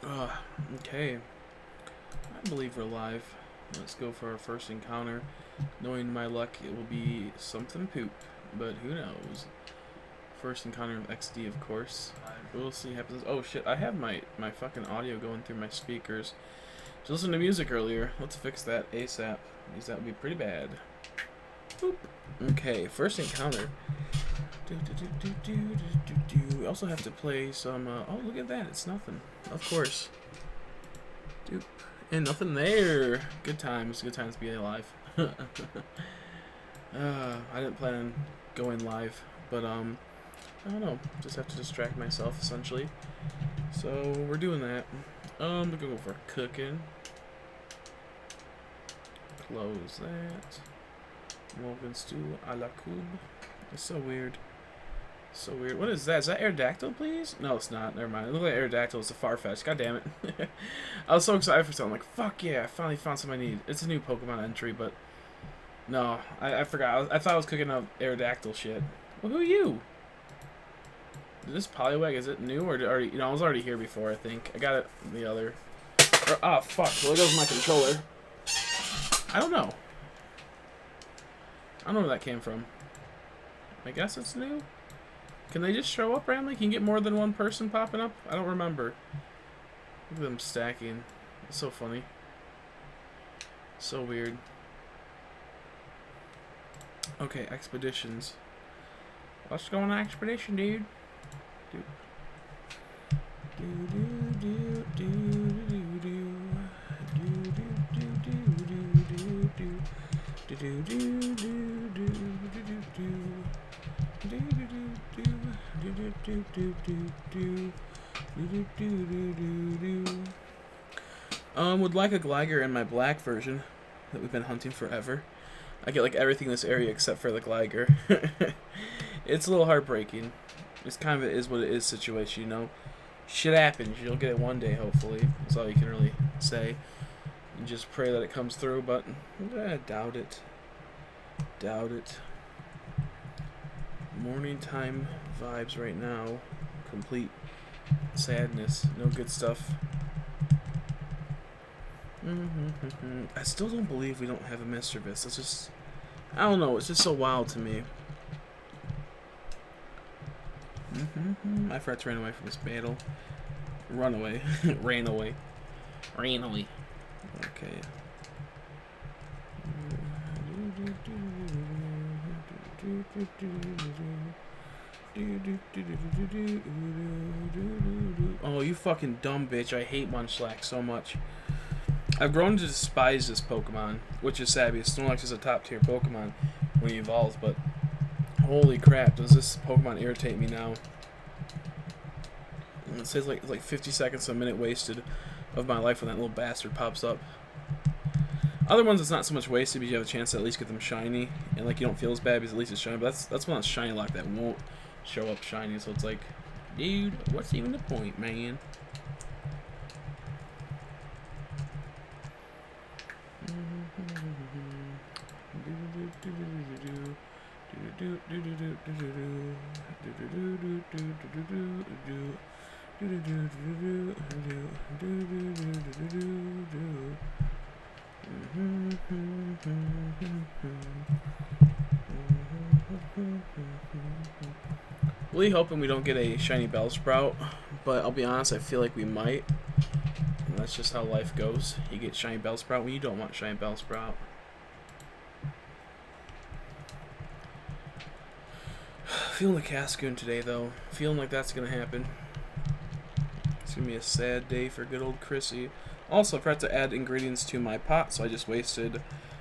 Okay. I believe we're live. Let's go for our first encounter. Knowing my luck, it will be something poop, but who knows? First encounter of XD, of course. We'll see what happens. Oh shit, I have my fucking audio going through my speakers. Just listened to music earlier. Let's fix that ASAP, because that would be pretty bad. Boop. Okay, first encounter. We also have to play some. Oh, look at that! It's nothing. Of course. Doop. And nothing there. Good times. Good times to be alive. I didn't plan on going live, but I don't know. Just have to distract myself essentially. So we're doing that. We're gonna go for cooking. Close that. Morgan stew a la cube. It's so weird. So weird. What is that? Is that Aerodactyl, please? No, it's not. Never mind. It looked like Aerodactyl. It's a Farfetch. God damn it. I was so excited for something. Like, fuck yeah, I finally found something I need. It's a new Pokemon entry, but no, I forgot. I thought I was cooking up Aerodactyl shit. Well, who are you? Is this Poliwag, is it new or already? You know, I was already here before. I think I got it. The other. Ah, fuck. Well, there goes my controller. I don't know. I don't know where that came from. I guess it's new. Can they just show up randomly? Can you get more than one person popping up? I don't remember. Look at them stacking. It's so funny. So weird. Okay, expeditions. Let's go on an expedition, dude. Dude. Would like a Gligar in my black version that we've been hunting forever. I get like everything in this area except for the Gligar. It's a little heartbreaking. It's kind of it is what it is situation, you know. Shit happens. You'll get it one day, hopefully. That's all you can really say. And just pray that it comes through, but doubt it. Doubt it. Morning time vibes right now. Complete sadness. No good stuff. I still don't believe we don't have a Mr. Vis. It's just, I don't know. It's just so wild to me. I forgot to run away from this battle. Run away. Ran away. Ran away. Okay. Oh, you fucking dumb bitch. I hate Munchlax so much. I've grown to despise this Pokemon, which is sad because Snorlax is a top tier Pokemon when he evolves, but holy crap, does this Pokemon irritate me now. And it says like 50 seconds to a minute wasted of my life when that little bastard pops up. Other ones it's not so much wasted because you have a chance to at least get them shiny, and like you don't feel as bad because at least it's shiny, but that's one that's shiny lock that won't show up shiny, so it's like, dude, what's even the point, man? Really hoping we don't get a shiny Bellsprout, but I'll be honest, I feel like we might. And that's just how life goes. You get shiny Bellsprout when you don't want shiny Bellsprout. Feeling the Cascoon today, though. Feeling like that's gonna happen. It's gonna be a sad day for good old Chrissy. Also, I forgot to add ingredients to my pot, so I just wasted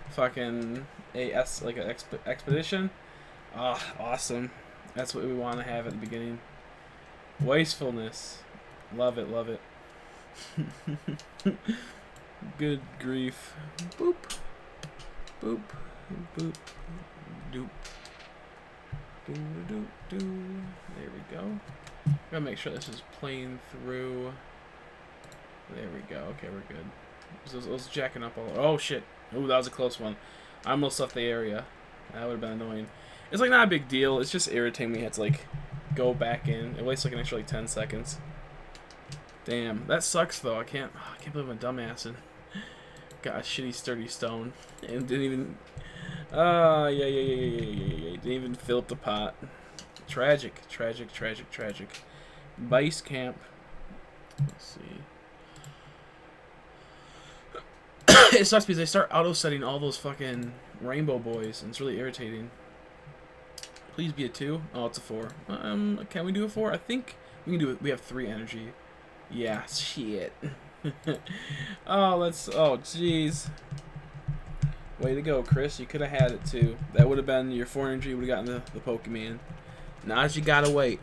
fucking like an expedition. Ah, awesome. That's what we want to have at the beginning. Wastefulness. Love it, love it. Good grief. Boop. Boop. Boop. Doop. Doo. There we go. Gotta make sure this is playing through. There we go. Okay, we're good. So I was jacking up all. Oh shit! Ooh, that was a close one. I almost left the area. That would have been annoying. It's like not a big deal. It's just irritating. We had to like go back in. It wastes like an extra like 10 seconds. Damn, that sucks though. I can't believe I'm a dumbass and got a shitty sturdy stone and didn't even. Yeah. Didn't even fill up the pot. Tragic. Base camp. Let's see. It sucks because they start auto-setting all those fucking rainbow boys, and it's really irritating. Please be a 2. Oh, it's a 4. Can we do a 4? I think we can do it. We have 3 energy. Yeah, shit. Oh, jeez. Way to go, Chris. You could have had it, too. That would have been your 4 energy. Would have gotten the Pokemon. Now you gotta wait.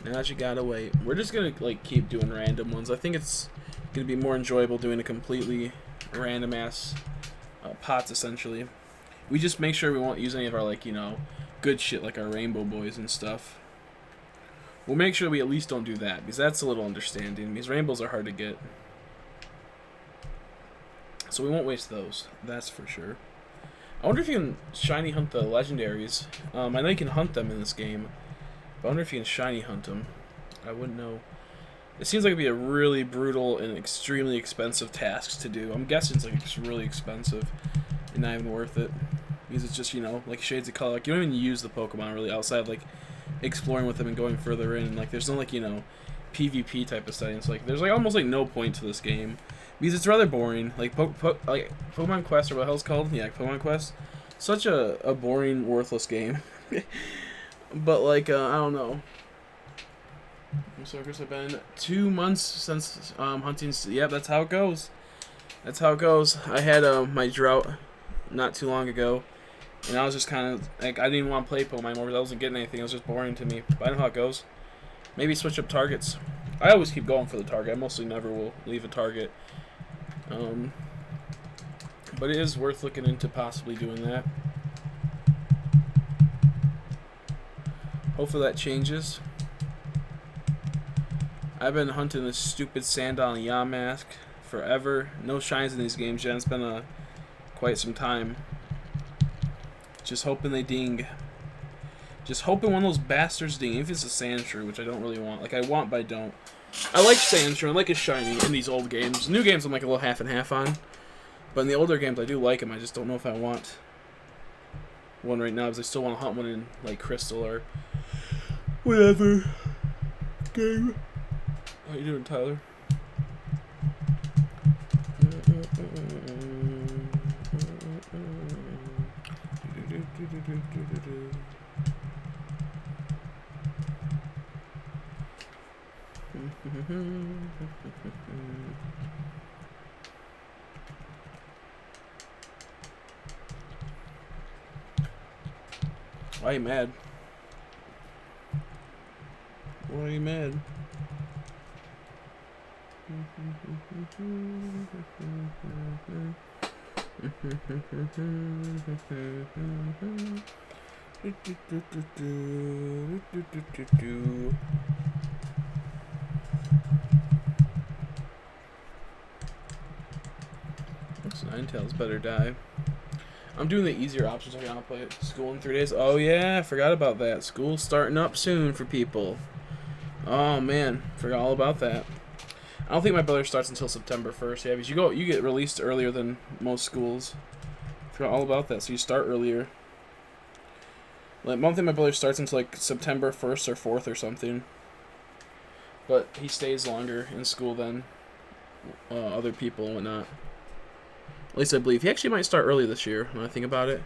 We're just gonna, like, keep doing random ones. I think it's gonna be more enjoyable doing a completely random-ass pots, essentially. We just make sure we won't use any of our, like, you know, good shit like our rainbow boys and stuff. We'll make sure we at least don't do that, because that's a little understanding. These rainbows are hard to get. So we won't waste those, that's for sure. I wonder if you can shiny hunt the legendaries. I know you can hunt them in this game, but I wonder if you can shiny hunt them. I wouldn't know. It seems like it'd be a really brutal and extremely expensive task to do. I'm guessing it's like it's really expensive and not even worth it. Because it's just, you know, like Shades of Color. Like, you don't even use the Pokemon really outside of, like, exploring with them and going further in. Like, there's no, like, you know, PvP type of settings. Like, there's, like, almost, like, no point to this game. Because it's rather boring. Like, Pokemon Quest, or what the hell it's called? Yeah, Pokemon Quest. Such a boring, worthless game. But, like, I don't know. So I guess it's been 2 months since hunting. Yep, that's how it goes. I had my drought not too long ago, and I was just kind of like, I didn't even want to play Pokemon more because I wasn't getting anything. It was just boring to me. But I know how it goes. Maybe switch up targets. I always keep going for the target. I mostly never will leave a target. But it is worth looking into possibly doing that. Hopefully that changes. I've been hunting this stupid Sandile and Yamask forever. No shines in these games yet. It's been quite some time. Just hoping they ding. Just hoping one of those bastards ding. If it's a Sandshrew, which I don't really want. Like, I want, but I don't. I like Sandshrew. I like his shiny in these old games. New games I'm like a little half and half on. But in the older games I do like him. I just don't know if I want one right now because I still want to hunt one in, like, Crystal or whatever game. How you doing, Tyler? Why are you mad? Why are you mad? Looks Ninetales better die. I'm doing the easier options. I gotta play at school in 3 days. Oh yeah, I forgot about that. School's starting up soon for people. Oh man, forgot all about that. I don't think my brother starts until September 1st. Yeah, because you get released earlier than most schools. Forgot all about that. So you start earlier. Like, I don't think my brother starts until like September 1st or 4th or something. But he stays longer in school than other people and whatnot. At least I believe. He actually might start early this year when I think about it.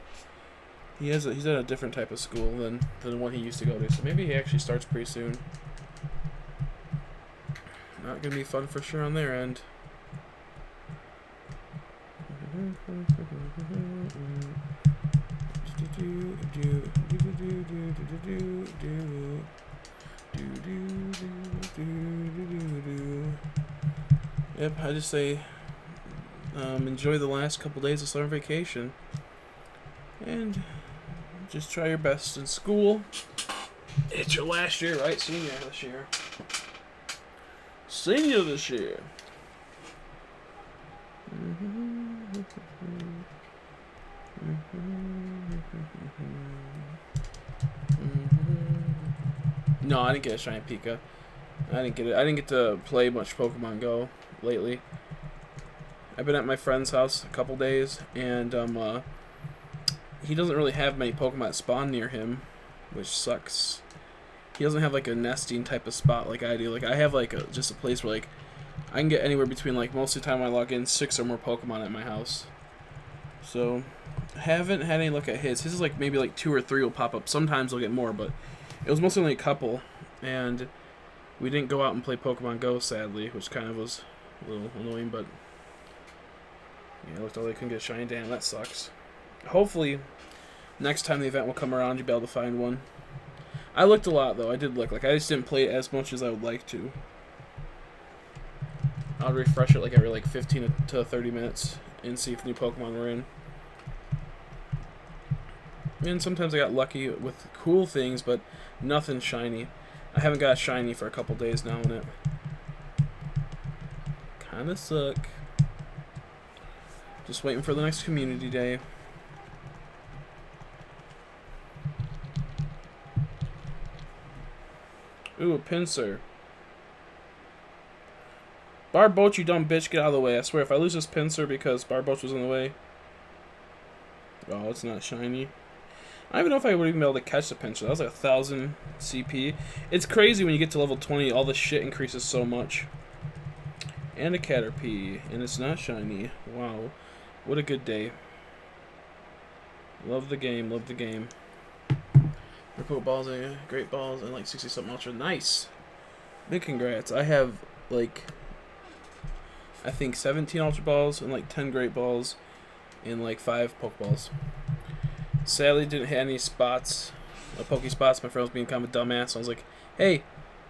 He's at a different type of school than the one he used to go to. So maybe he actually starts pretty soon. Not gonna be fun for sure on their end. Yep, I just say enjoy the last couple days of summer vacation. And just try your best in school. It's your last year, right? Senior this year. Senior this year. No, I didn't get a shiny Pika. I didn't get it. I didn't get to play much Pokemon Go lately. I've been at my friend's house a couple days, and he doesn't really have many Pokemon that spawn near him, which sucks. He doesn't have like a nesting type of spot like I do. Like I have like just a place where like I can get anywhere between like most of the time I log in 6 or more Pokemon at my house. So haven't had any look at his. His is like maybe like 2 or 3 will pop up. Sometimes I'll get more, but it was mostly only a couple, and we didn't go out and play Pokemon Go sadly, which kind of was a little annoying. But yeah, looked like I couldn't get a shiny. Damn, that sucks. Hopefully next time the event will come around, you'll be able to find one. I looked a lot, though. I did look. Like, I just didn't play it as much as I would like to. I'll refresh it like every like 15 to 30 minutes and see if new Pokemon were in. And sometimes I got lucky with cool things, but nothing shiny. I haven't got a shiny for a couple days now, and it kind of suck. Just waiting for the next community day. Ooh, a Pinsir. Barboach, you dumb bitch, get out of the way. I swear, if I lose this Pinsir because Barboach was in the way. Oh, it's not shiny. I don't even know if I would even be able to catch the Pinsir. That was like 1,000 CP. It's crazy when you get to level 20, all the shit increases so much. And a Caterpie, and it's not shiny. Wow. What a good day. Love the game, love the game. Report balls, great balls, and like 60 something ultra. Nice. Big congrats. I have like I think 17 ultra balls and like 10 great balls and like 5 pokeballs. Sadly didn't hit any spots, poke spots. My friend was being kind of a dumbass. So I was like, hey,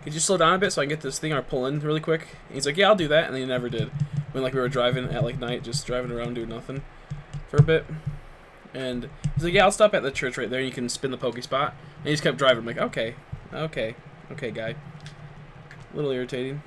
could you slow down a bit so I can get this thing or pull in really quick? And he's like, yeah, I'll do that, and he never did. When like we were driving at like night, just driving around doing nothing for a bit. And he's like, yeah, I'll stop at the church right there. You can spin the poke spot. And he just kept driving. I'm like, okay, guy. A little irritating.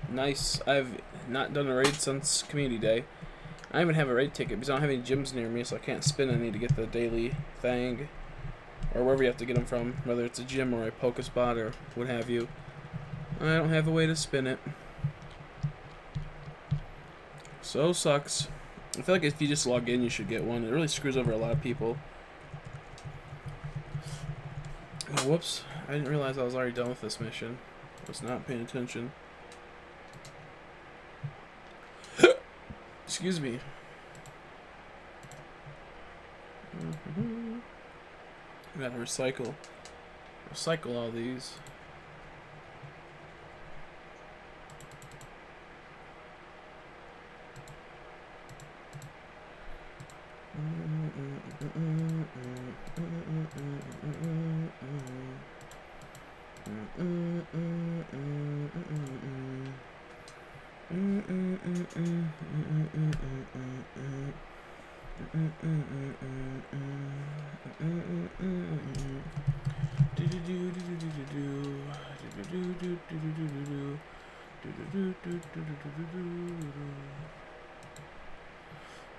Nice. I've not done a raid since community day. I even have a raid ticket because I don't have any gyms near me, so I can't spin any to get the daily thing, or wherever you have to get them from, whether it's a gym or a Pokespot or what have you. I don't have a way to spin it. So sucks. I feel like if you just log in, you should get one. It really screws over a lot of people. Oh, whoops. I didn't realize I was already done with this mission. I was not paying attention. Excuse me. I gotta recycle all these.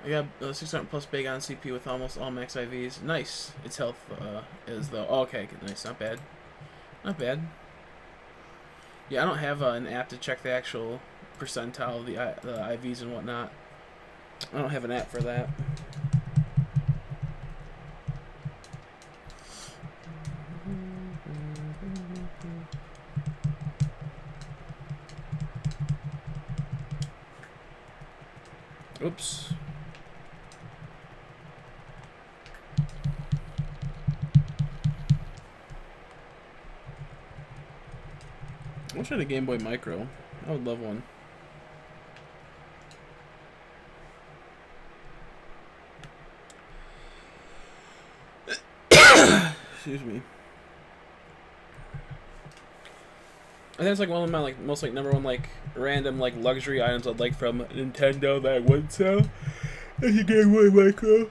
I got 600 plus big on CP with almost all max IVs. Nice. Its health is though. Oh, okay, nice. Not bad. Not bad. Yeah, I don't have an app to check the actual percentile of the IVs and whatnot. I don't have an app for that. Oops. I wish I had a Game Boy Micro. I would love one. Excuse me. I think it's like one of my most number one random luxury items I'd like from Nintendo that I would sell. That's a good one, Michael.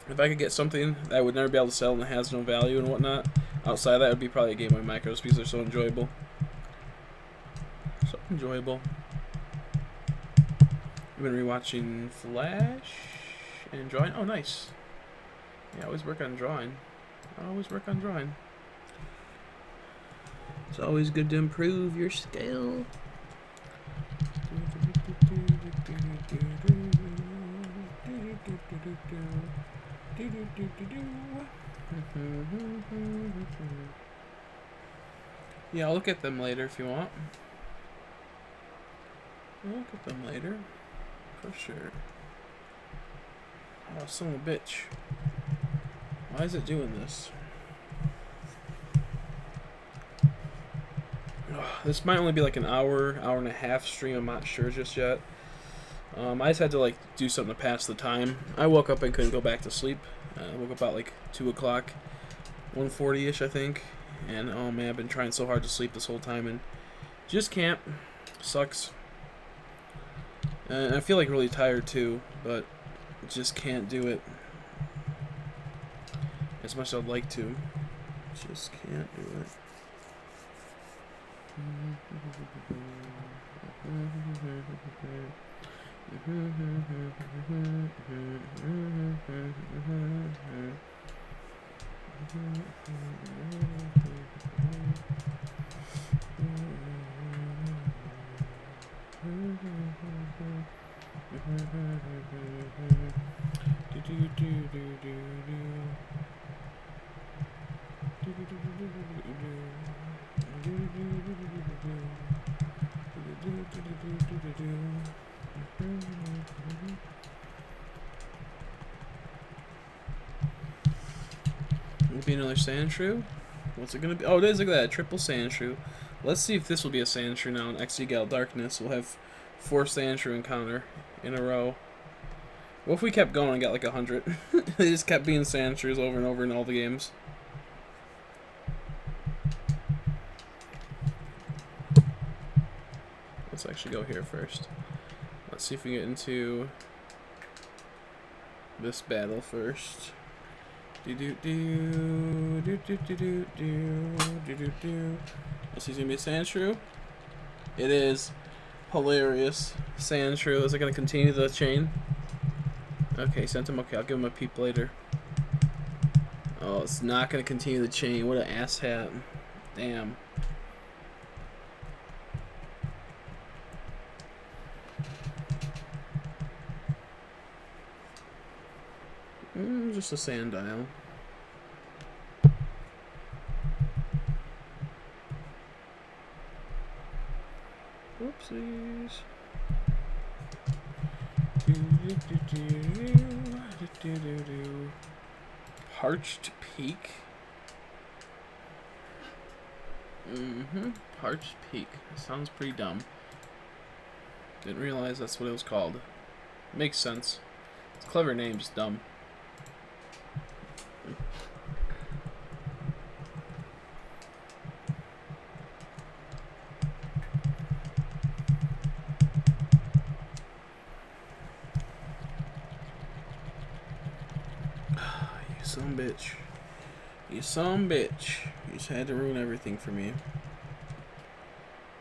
If I could get something that I would never be able to sell and has no value and whatnot, outside of that would be probably a Game Boy Micros because they're so enjoyable. So enjoyable. I've been rewatching Flash and drawing. Oh, nice. Yeah, I always work on drawing. It's always good to improve your skill. Yeah, I'll look at them later if you want. I'll look at them later. For sure. Oh, son of a bitch. Why is it doing this? This might only be like an hour and a half stream. I'm not sure just yet. I just had to like do something to pass the time. I woke up and couldn't go back to sleep. I woke up about like 2 o'clock, 1:40ish I think. And oh man, I've been trying so hard to sleep this whole time and just can't. Sucks. And I feel like really tired too, but just can't do it as much as I'd like to. Just can't do it. Will it be another Sandshrew? What's it gonna be? Oh, it is. Look at that, triple Sandshrew. Let's see if this will be a Sandshrew now in XD Gale Darkness. We'll have 4 Sandshrew encounter in a row. What if we kept going and got like 100? They just kept being Sandshrews over and over in all the games. Let's actually go here first. Let's see if we get into this battle first. Let's see, it's gonna be a Sandshrew. It is. Hilarious. Sandshrew. Is it gonna continue the chain? Okay, sent him. Okay, I'll give him a peep later. Oh, it's not gonna continue the chain. What an asshat. Damn. Just a Sandile. Oopsies. Parched Peak. Parched Peak. Sounds pretty dumb. Didn't realize that's what it was called. Makes sense. It's a clever name, just dumb. Bitch. You son bitch. You just had to ruin everything for me.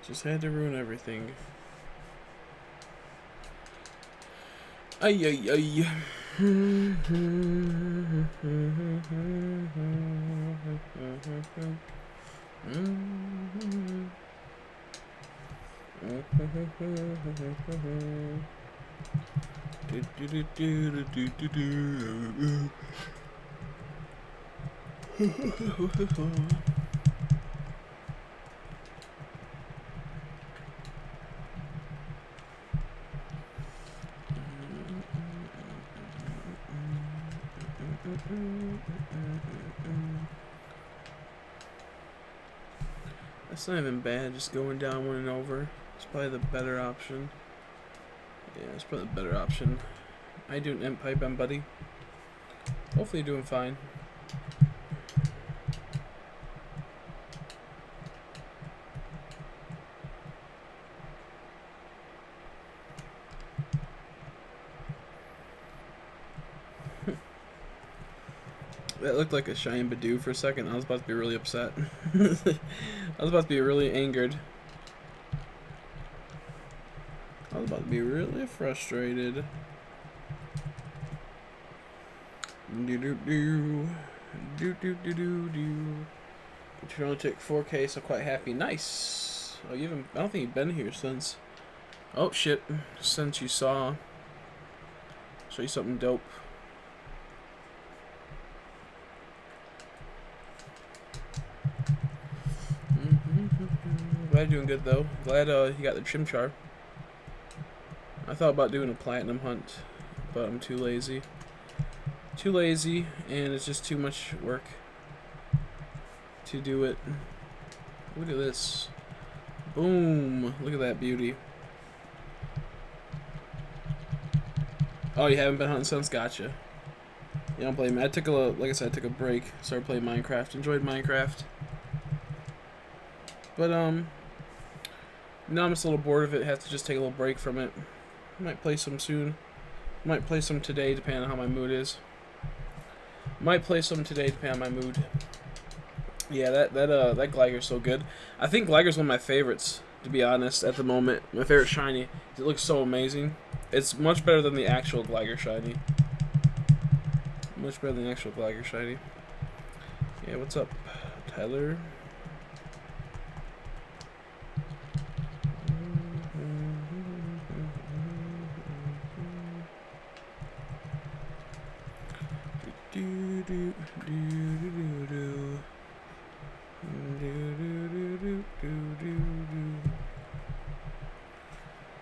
Just had to ruin everything. Ay ay ay. That's not even bad, just going down 1 and over. It's probably the better option. Yeah, it's probably the better option. I do an imp pipe, buddy. Hopefully you're doing fine. That looked like a Cheyenne Badoo for a second. I was about to be really upset. I was about to be really angered. I was about to be really frustrated. Do do do. Do do do do do. But you only took 4K, so quite happy. Nice. Oh, you haven't, I don't think you've been here since. Oh shit. Since you saw. Show you something dope. Glad you're doing good though. Glad you got the Chimchar. I thought about doing a platinum hunt, but I'm too lazy. Too lazy, and it's just too much work to do it. Look at this. Boom. Look at that beauty. Oh, you haven't been hunting since? Gotcha. You don't blame me. I took like I said, I took a break. Started playing Minecraft. Enjoyed Minecraft. But, now I'm just a little bored of it. Have to just take a little break from it. Might play some soon. Might play some today, depending on how my mood is. Might play some today, depending on my mood. Yeah, that Gliger's so good. I think Gliger's one of my favorites, to be honest, at the moment. My favorite shiny. It looks so amazing. It's much better than the actual Gliger shiny. Much better than the actual Gliger shiny. Yeah, what's up, Tyler?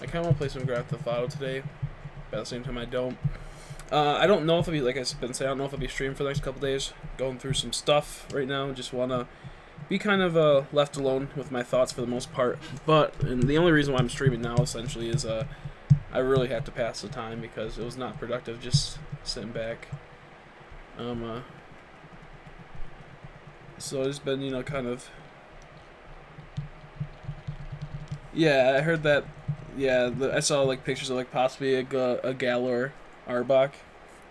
I kind of want to play some Grand Theft Auto today, but at the same time I don't. I don't know if I'll be, like I've been saying, I don't know if I'll be streaming for the next couple days. Going through some stuff right now, just want to be kind of left alone with my thoughts for the most part. And the only reason why I'm streaming now essentially is I really have to pass the time because it was not productive just sitting back. So it's been, you know, kind of. Yeah, I heard that. Yeah, I saw like pictures of like possibly a Galar Arbok,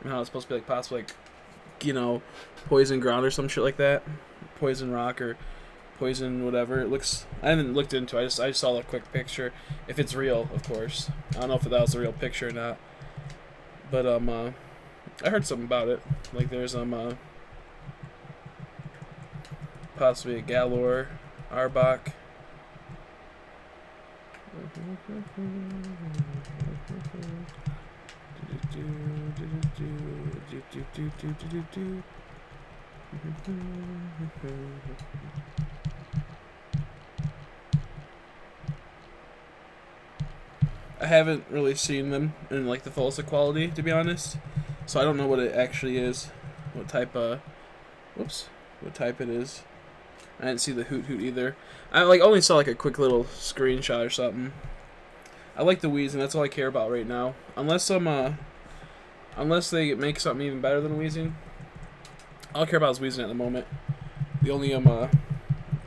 and how it's supposed to be like possibly like, you know, poison ground or some shit like that, poison rock or poison whatever. It looks. I haven't looked into it. I just saw a quick picture. If it's real, of course. I don't know if that was a real picture or not. But I heard something about it. Like there's possibly a Galar Arbok. I haven't really seen them in like the fullest of quality, to be honest. So I don't know what it actually is. What type what type it is. I didn't see the Hoot either. I like only saw like a quick little screenshot or something. I like the Weezing, that's all I care about right now. Unless they make something even better than Weezing. All I care about is Weezing at the moment. The only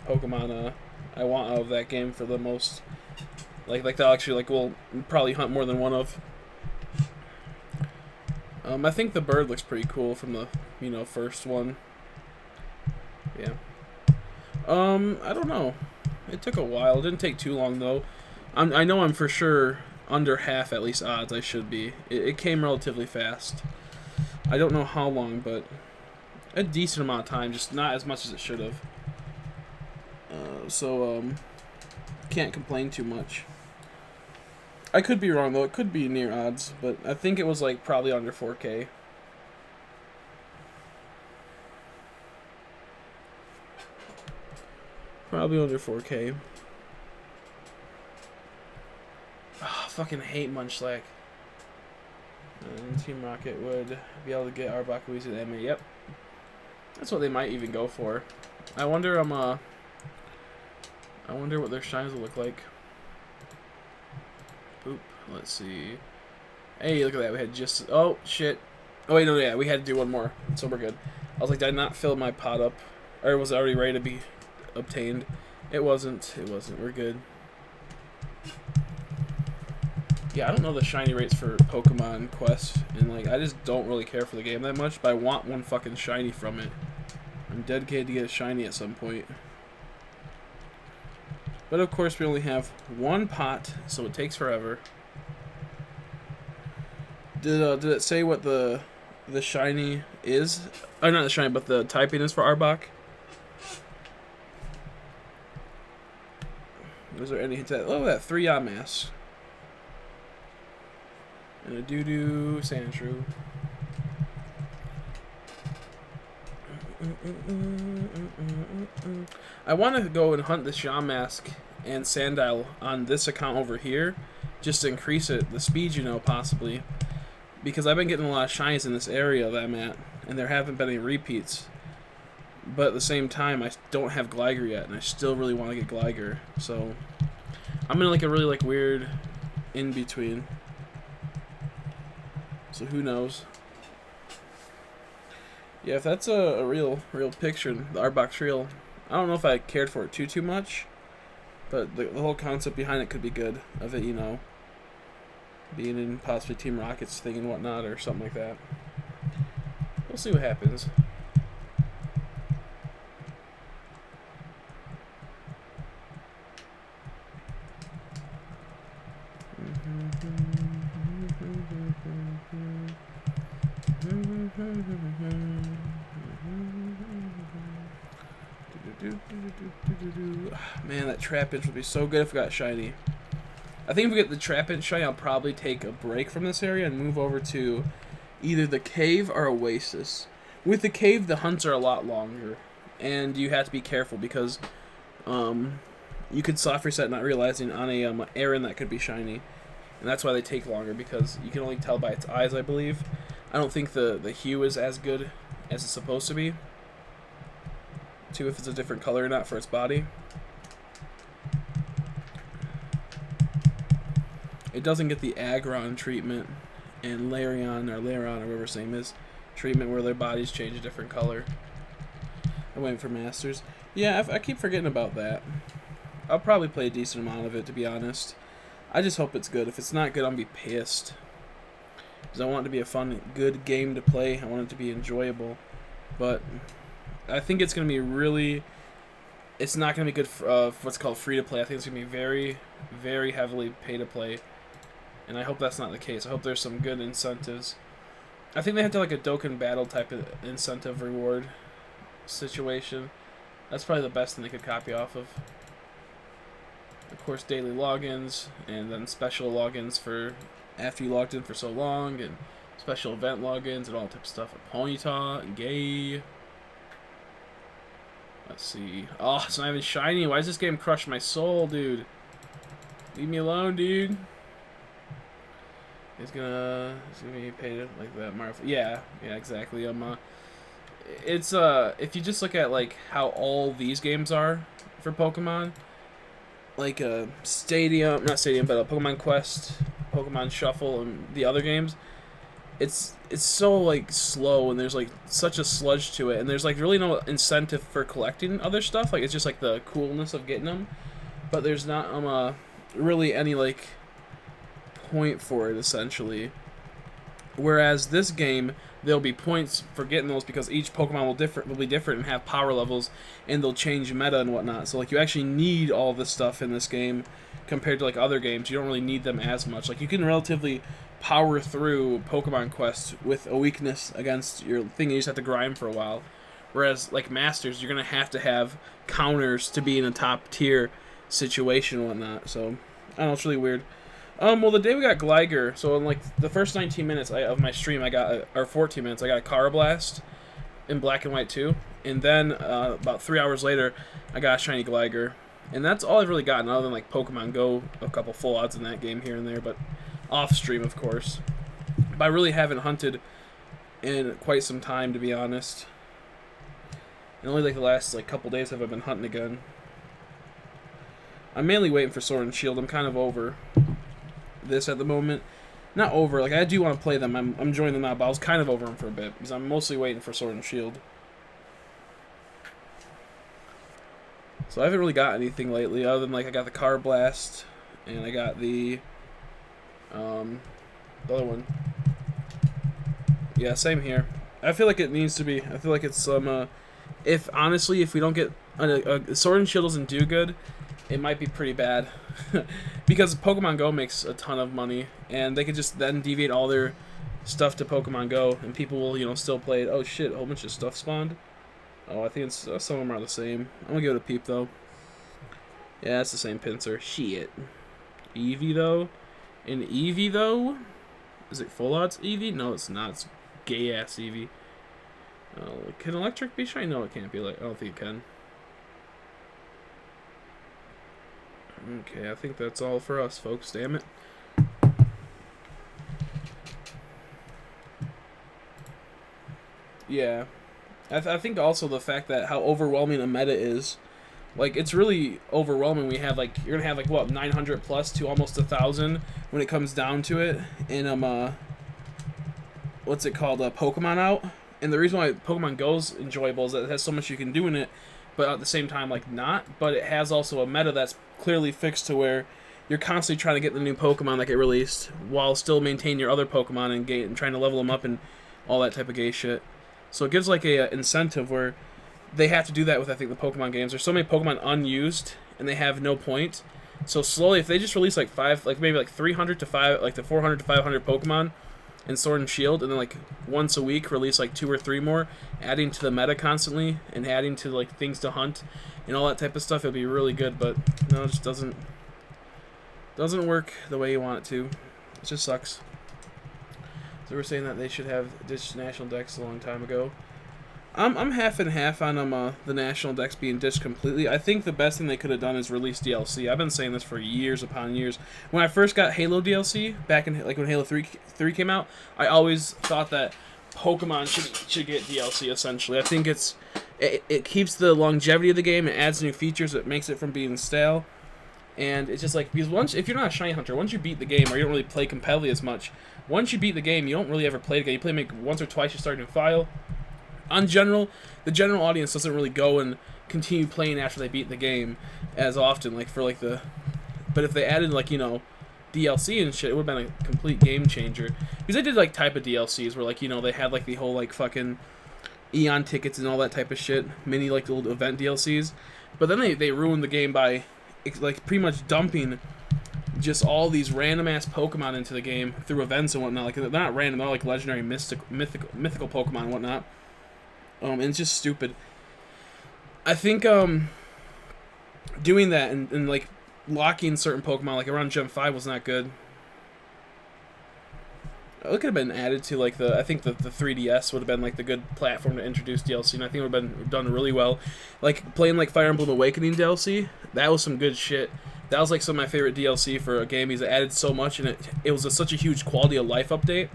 Pokemon I want out of that game for the most, like they'll actually we'll probably hunt more than one of. I think the bird looks pretty cool from the first one. Yeah. I don't know. It took a while. It didn't take too long though. I know I'm for sure under half at least odds I should be. It came relatively fast. I don't know how long, but a decent amount of time, just not as much as it should have. Can't complain too much. I could be wrong though. It could be near odds, but I think it was like probably under 4K. Probably under 4K. Oh, I fucking hate Munchlack. And Team Rocket would be able to get Arbok, Weezing, and Emma. Yep. That's what they might even go for. I wonder what their shines will look like. Boop. Let's see. Hey, look at that. We had just... Oh, shit. Oh, wait, no, yeah. We had to do one more. So we're good. I was like, did I not fill my pot up? Or was it already ready to be obtained? It wasn't. It wasn't. We're good. Yeah, I don't know the shiny rates for Pokemon Quest, and like I just don't really care for the game that much, but I want one fucking shiny from it. I'm dedicated to get a shiny at some point. But of course we only have one pot, so it takes forever. Did it say what the shiny is? Oh, not the shiny, but the typing is for Arbok? Was there any hint at that? Oh, that 3 Yamask. And a Doo-Doo Sandshrew. I want to go and hunt this Yamask and Sandile on this account over here, just to increase it, the speed, you know, possibly. Because I've been getting a lot of shinies in this area that I'm at, and there haven't been any repeats. But at the same time, I don't have Gligar yet, and I still really want to get Gligar. So I'm in like a really like weird in between. So who knows? Yeah, if that's a real picture, the Arbok real, I don't know if I cared for it too much, but the whole concept behind it could be good. Of it, you know, being in possibly Team Rocket's thing and whatnot, or something like that. We'll see what happens. Man, that Trapinch would be so good if we got shiny. I think if we get the Trapinch shiny, I'll probably take a break from this area and move over to either the cave or Oasis. With the cave, the hunts are a lot longer, and you have to be careful because you could soft reset not realizing on a Aaron that could be shiny, and that's why they take longer, because you can only tell by its eyes, I believe. I don't think the hue is as good as it's supposed to be, too, if it's a different color or not for its body. It doesn't get the Aggron treatment and Lairon or whatever his name is treatment where their bodies change a different color. I'm waiting for Masters. Yeah, I keep forgetting about that. I'll probably play a decent amount of it, to be honest. I just hope it's good. If it's not good, I'm going to be pissed. Because I want it to be a fun, good game to play. I want it to be enjoyable. But I think it's going to be really... It's not going to be good for what's called free-to-play. I think it's going to be very, very heavily pay-to-play. And I hope that's not the case. I hope there's some good incentives. I think they have to like a Dokkan Battle type of incentive reward situation. That's probably the best thing they could copy off of. Of course, daily logins, and then special logins for after you logged in for so long, and special event logins, and all types of stuff. A Ponyta, and Gay. Let's see. Oh, it's not even shiny. Why does this game crush my soul, dude? Leave me alone, dude. It's gonna be paid like that, Marvel. Yeah, exactly. It's if you just look at like how all these games are for Pokemon, like Stadium, not Stadium, but Pokemon Quest, Pokemon Shuffle, and the other games, it's so like slow, and there's like such a sludge to it, and there's like really no incentive for collecting other stuff. Like it's just like the coolness of getting them, but there's not really any like point for it essentially. Whereas this game, there'll be points for getting those because each Pokemon will be different and have power levels, and they'll change meta and whatnot. So like you actually need all this stuff in this game compared to like other games. You don't really need them as much. Like you can relatively power through Pokemon Quest with a weakness against your thing. You just have to grind for a while. Whereas like Masters, you're gonna have to have counters to be in a top tier situation and whatnot. So I don't know, it's really weird. Well, the day we got Gligar, so in like the first 19 minutes of my stream, I got, or 14 minutes, I got a Carablast in Black and White 2, and then about 3 hours later, I got a shiny Gligar, and that's all I've really gotten, other than like Pokemon Go, a couple full odds in that game here and there, but off stream, of course. But I really haven't hunted in quite some time, to be honest. And only like the last like couple days have I been hunting again. I'm mainly waiting for Sword and Shield. I'm kind of over this at the moment. Not over, like I do want to play them. I'm enjoying them now, but I was kind of over them for a bit because I'm mostly waiting for Sword and Shield. So I haven't really got anything lately other than like I got the Carablast and I got the The other one. Yeah, same here. I feel like it needs to be. I feel like it's if honestly, if we don't get Sword and Shield doesn't do good, it might be pretty bad. Because Pokemon Go makes a ton of money, and they could just then deviate all their stuff to Pokemon Go, and people will, you know, still play it. Oh shit, a whole bunch of stuff spawned. Oh, I think it's some of them are the same. I'm gonna give it a peep though. Yeah, it's the same pincer. Shit. Eevee though, and Eevee though, is it full odds Eevee? No, it's not. It's gay ass Eevee. Oh, can electric be shiny? No, it can't be. Like, I don't think it can. Okay, I think that's all for us, folks. Damn it. Yeah. I think also the fact that how overwhelming a meta is. Like, it's really overwhelming. We have, like, you're going to have, like, what, 900 plus to almost 1,000 when it comes down to it in, what's it called, Pokemon out. And the reason why Pokemon Go's enjoyable is that it has so much you can do in it, but at the same time, like, not. But it has also a meta that's clearly fixed to where you're constantly trying to get the new Pokemon that get released while still maintain your other Pokemon and trying to level them up and all that type of gay shit. So it gives, like, a incentive where they have to do that with, I think, the Pokemon games. There's so many Pokemon unused, and they have no point. So slowly, if they just release, like, maybe 300 to 400 to 500 Pokemon in Sword and Shield, and then, like, once a week release, like, 2 or 3 more, adding to the meta constantly, and adding to, like, things to hunt, and all that type of stuff, it'd be really good, but, no, it just doesn't work the way you want it to. It just sucks. So we're saying that they should have ditched National Dex a long time ago. I'm half and half on the National Dex being ditched completely. I think the best thing they could have done is release DLC. I've been saying this for years upon years. When I first got Halo DLC, back in, like, when Halo 3 came out, I always thought that Pokemon should get DLC, essentially. I think it keeps the longevity of the game, it adds new features, it makes it from being stale. And it's just like, because if you're not a shiny hunter, once you beat the game, or you don't really play competitively as much, once you beat the game, you don't really ever play it again. You play maybe once or twice, you start a new file. The general audience doesn't really go and continue playing after they beat the game as often, like, for, like, but if they added, like, you know, DLC and shit, it would have been a complete game changer. Because they did, like, type of DLCs where, like, you know, they had, like, the whole, like, fucking Eon tickets and all that type of shit, mini, like, little event DLCs. But then they ruined the game by, like, pretty much dumping just all these random ass Pokemon into the game through events and whatnot. Like, they're not random, they're like legendary, mythical Pokemon and whatnot. And it's just stupid. I think doing that and like locking certain Pokemon, like around Gen 5, was not good. It could have been added to, like, I think the 3DS would have been, like, the good platform to introduce DLC, and I think it would have been done really well. Like, playing, like, Fire Emblem Awakening DLC, that was some good shit. That was, like, some of my favorite DLC for a game, because it added so much, and it was such a huge quality of life update.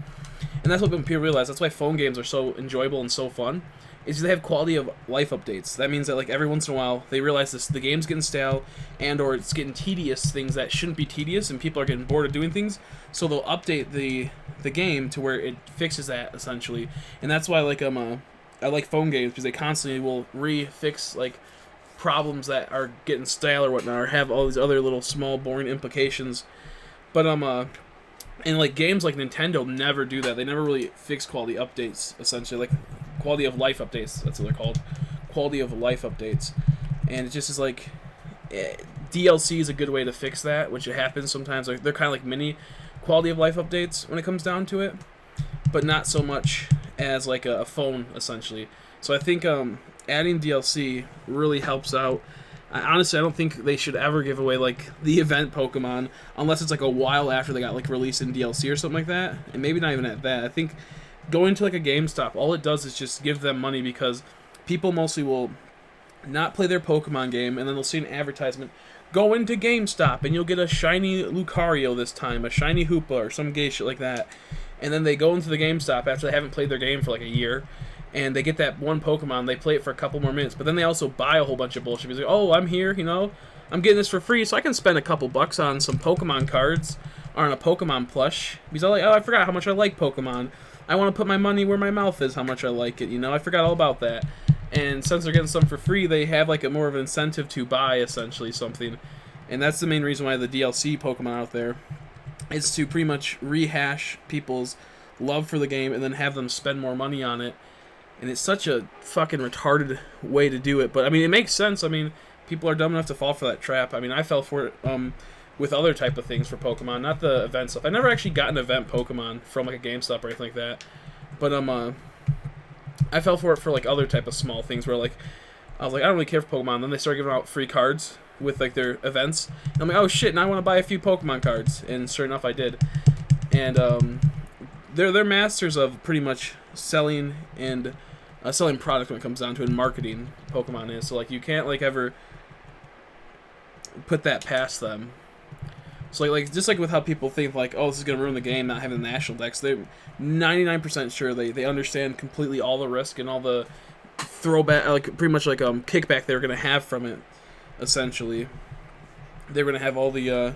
And that's what people realize. That's why phone games are so enjoyable and so fun, is they have quality of life updates. That means that, like, every once in a while, they realize the game's getting stale, or it's getting tedious, things that shouldn't be tedious, and people are getting bored of doing things, so they'll update the game to where it fixes that, essentially. And that's why, like, I like phone games, because they constantly will fix, like, problems that are getting stale or whatnot, or have all these other little small boring implications. But and, like, games like Nintendo never do that. They never really fix quality updates, essentially, like quality of life updates. That's what they're called, quality of life updates. And it just is like DLC is a good way to fix that, which it happens sometimes. Like, they're kind of like mini quality of life updates when it comes down to it, but not so much as like a phone, essentially. So I think adding DLC really helps out. Honestly, I don't think they should ever give away, like, the event Pokemon unless it's, like, a while after they got, like, released in DLC or something like that, and maybe not even at that. I think going to, like, a GameStop, all it does is just give them money, because people mostly will not play their Pokemon game, and then they'll see an advertisement, go into GameStop and you'll get a shiny Lucario this time, a shiny Hoopa, or some gay shit like that. And then they go into the GameStop after they haven't played their game for, like, a year, and they get that one Pokemon, they play it for a couple more minutes, but then they also buy a whole bunch of bullshit. Because, like, oh, I'm here, you know, I'm getting this for free, so I can spend a couple bucks on some Pokemon cards, or on a Pokemon plush, because I'm like, oh, I forgot how much I like Pokemon. I want to put my money where my mouth is, how much I like it, you know, I forgot all about that. And since they're getting some for free, they have, like, a more of an incentive to buy, essentially, something. And that's the main reason why the DLC Pokemon out there It's to pretty much rehash people's love for the game and then have them spend more money on it. And it's such a fucking retarded way to do it. But I mean, it makes sense. I mean, people are dumb enough to fall for that trap. I mean, I fell for it with other type of things for Pokemon, not the event stuff. I never actually got an event Pokemon from like a GameStop or anything like that. But I fell for it for like other type of small things where like I was like, I don't really care for Pokemon. Then they started giving out free cards with like their events. And I'm like, oh shit, now I want to buy a few Pokemon cards. And sure enough, I did. And they're masters of pretty much selling and selling product when it comes down to it, and marketing. Pokemon is so like you can't like ever put that past them. So like just like with how people think like, oh, this is gonna ruin the game not having the national decks. They're 99% sure they understand completely all the risk and all the throwback, like pretty much like kickback they're gonna have from it. Essentially, they're gonna have all the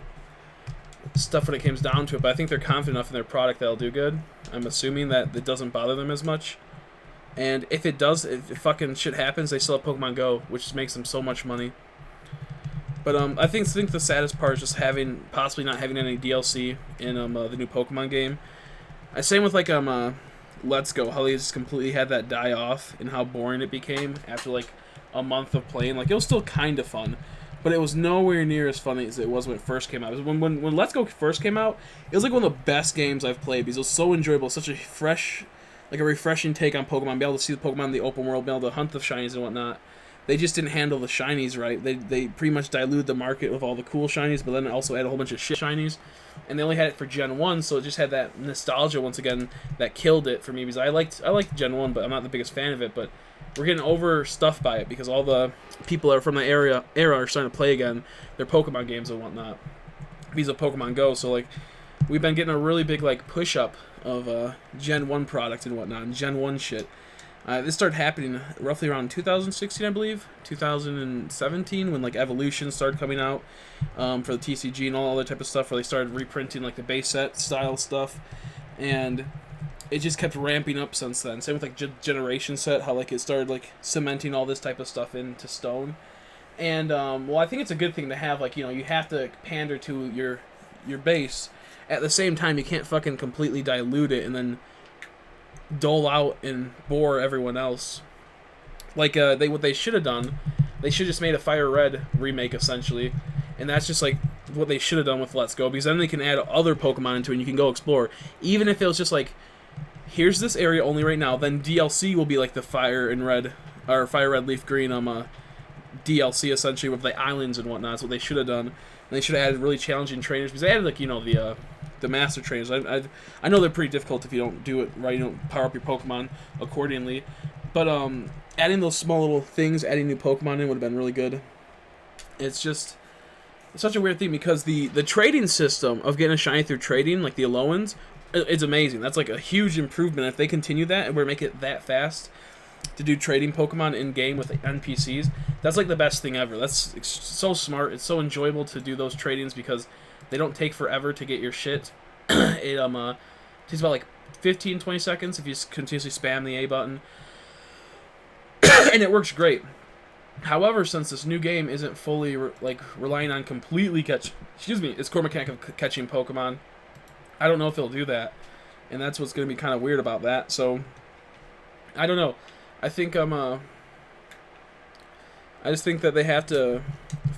stuff when it comes down to it. But I think they're confident enough in their product that'll do good. I'm assuming that it doesn't bother them as much. And if it does, if fucking shit happens, they still have Pokemon Go, which makes them so much money. But I think the saddest part is just possibly not having any DLC in the new Pokemon game. Same with like Let's Go, how they just completely had that die off and how boring it became after like a month of playing. Like it was still kind of fun, but it was nowhere near as funny as it was when it first came out. It was when Let's Go first came out, it was like one of the best games I've played because it was so enjoyable, such a fresh, like a refreshing take on Pokemon, be able to see the Pokemon in the open world, be able to hunt the shinies and whatnot. They just didn't handle the shinies right. They pretty much diluted the market with all the cool shinies, but then also had a whole bunch of shit shinies. And they only had it for Gen 1, so it just had that nostalgia once again that killed it for me. Because I liked Gen 1, but I'm not the biggest fan of it. But we're getting overstuffed by it because all the people that are from the era are starting to play again their Pokemon games and whatnot. Because of Pokemon Go, so like we've been getting a really big like push up of Gen 1 product and whatnot, and Gen 1 shit. This started happening roughly around 2016, I believe, 2017, when like Evolution started coming out for the TCG and all other type of stuff, where they started reprinting like the base set style stuff, and it just kept ramping up since then. Same with like Generation Set, how like it started like cementing all this type of stuff into stone, and well, I think it's a good thing to have. Like you have to pander to your base. At the same time, you can't fucking completely dilute it and then dole out and bore everyone else. Like what they should have done, they should have just made a Fire Red remake essentially, and that's just like what they should have done with Let's Go, because then they can add other Pokemon into it and you can go explore. Even if it was just like, here's this area only right now, then DLC will be like the Fire and Red or Fire Red Leaf Green DLC essentially with the islands and whatnot. That's what they should have done. And they should have added really challenging trainers, because they added like the master trainers. I know they're pretty difficult if you don't do it right. You don't power up your Pokemon accordingly. But adding those small little things, adding new Pokemon in would have been really good. It's such a weird thing because the trading system of getting a shiny through trading, like the Aloans, it's amazing. That's like a huge improvement. If they continue that and we make it that fast to do trading Pokemon in game with NPCs, that's like the best thing ever. That's so smart. It's so enjoyable to do those tradings because they don't take forever to get your shit. It takes about like 15-20 seconds if you just continuously spam the A button. And it works great. However, since this new game isn't fully relying on completely its core mechanic of catching Pokemon, I don't know if they'll do that. And that's what's going to be kind of weird about that. So I don't know. I think I just think that they have to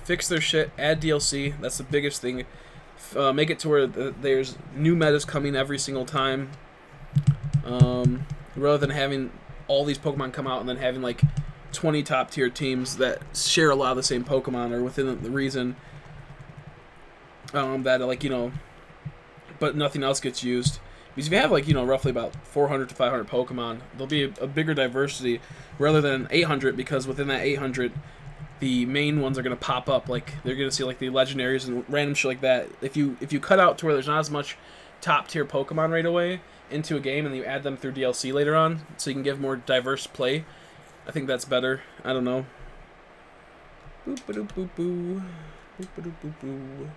fix their shit, add DLC. That's the biggest thing. Make it to where there's new metas coming every single time, rather than having all these Pokemon come out and then having like 20 top tier teams that share a lot of the same Pokemon or within the reason that like but nothing else gets used. Because if you have like roughly about 400 to 500 Pokemon, there'll be a bigger diversity rather than 800, because within that 800 the main ones are going to pop up. Like they're going to see like the legendaries and random shit like that. If you cut out to where there's not as much top tier Pokemon right away into a game and you add them through DLC later on, so you can give more diverse play, I think that's better. I don't know. Boop ba doop boop boo. Boop ba doop boop boo.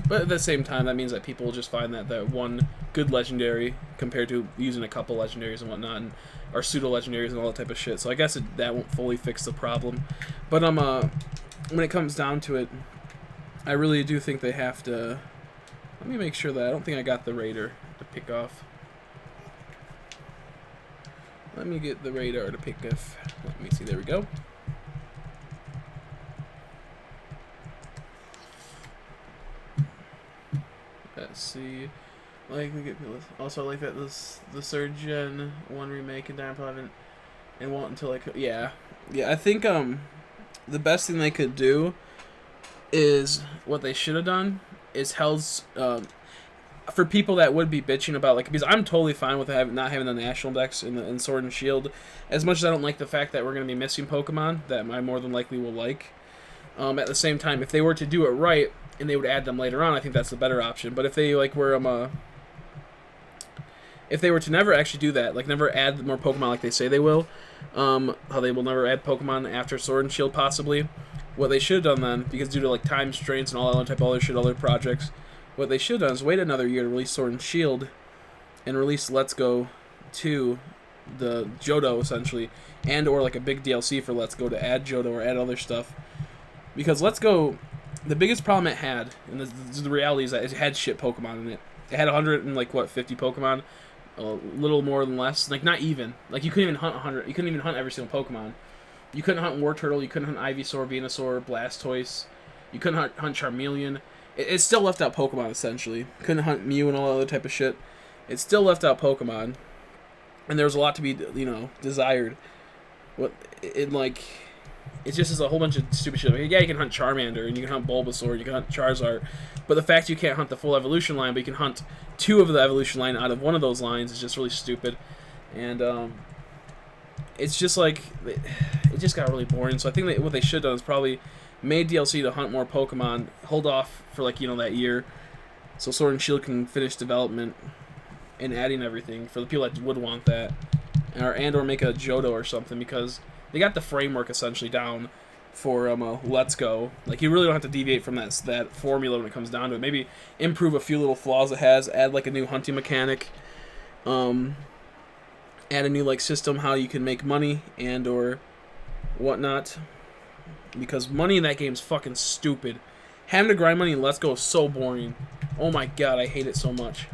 But at the same time, that means that people will just find that one good legendary compared to using a couple legendaries and whatnot, or pseudo legendaries and all that type of shit. So I guess that won't fully fix the problem. But when it comes down to it, I really do think they have to... Let me make sure that I don't think I got the radar to pick off. Let me get the radar to pick off. Let me see. There we go. Let's see. Like, also I like that the third gen 1 remake and Diamond haven't and won't until like yeah. I think the best thing they could do is what they should have done is held for people that would be bitching about, like, because I'm totally fine with not having the national decks in Sword and Shield, as much as I don't like the fact that we're going to be missing Pokemon that I more than likely will like. At the same time, if they were to do it right and they would add them later on, I think that's the better option. But if they like were if they were to never actually do that, like never add more Pokemon like they say they will, how they will never add Pokemon after Sword and Shield possibly, what they should have done then, because due to like time constraints and all that other type of other shit, other projects, what they should have done is wait another year to release Sword and Shield and release Let's Go 2, the Johto essentially, and or like a big DLC for Let's Go to add Johto or add other stuff. Because Let's Go, the biggest problem it had, and the reality is that it had shit Pokemon in it. It had 50 Pokemon, a little more than less, like not even. Like you couldn't even hunt 100. You couldn't even hunt every single Pokemon. You couldn't hunt Wartortle. You couldn't hunt Ivysaur, Venusaur, Blastoise. You couldn't hunt Charmeleon. It still left out Pokemon essentially. Couldn't hunt Mew and all that other type of shit. It still left out Pokemon, and there was a lot to be desired. It's just a whole bunch of stupid shit. Like, yeah, you can hunt Charmander, and you can hunt Bulbasaur, you can hunt Charizard, but the fact you can't hunt the full evolution line, but you can hunt 2 of the evolution line out of one of those lines is just really stupid. And it's just like, it just got really boring. So I think what they should have done is probably made DLC to hunt more Pokemon, hold off for that year, so Sword and Shield can finish development and adding everything for the people that would want that, or make a Johto or something, because they got the framework essentially down for Let's Go. Like, you really don't have to deviate from that formula when it comes down to it. Maybe improve a few little flaws it has, add like a new hunting mechanic, add a new system how you can make money and or whatnot. Because money in that game is fucking stupid. Having to grind money in Let's Go is so boring. Oh my god, I hate it so much.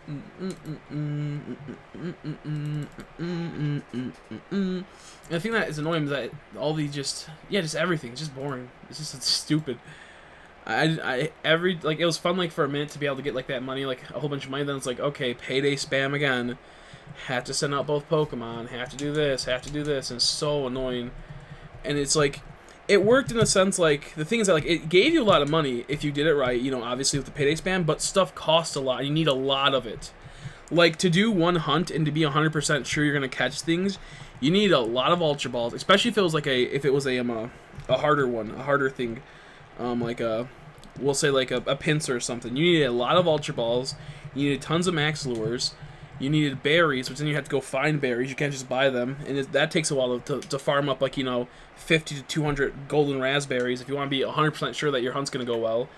And the thing that is annoying is that all these just everything. It's just boring. It's just stupid. It was fun for a minute to be able to get that money, a whole bunch of money. Then it's like, okay, payday spam again. Have to send out both Pokemon. Have to do this. Have to do this. And it's so annoying. And it's it worked in a sense, the thing is that it gave you a lot of money if you did it right, obviously with the payday spam, but stuff costs a lot. You need a lot of it. To do one hunt and to be 100% sure you're gonna catch things, you need a lot of Ultra Balls, especially if it was a harder one, a harder thing, we'll say a pincer or something. You needed a lot of Ultra Balls. You needed tons of Max Lures. You needed berries, which then you have to go find berries. You can't just buy them, and that takes a while to farm up 50 to 200 golden raspberries if you want to be 100% sure that your hunt's going to go well.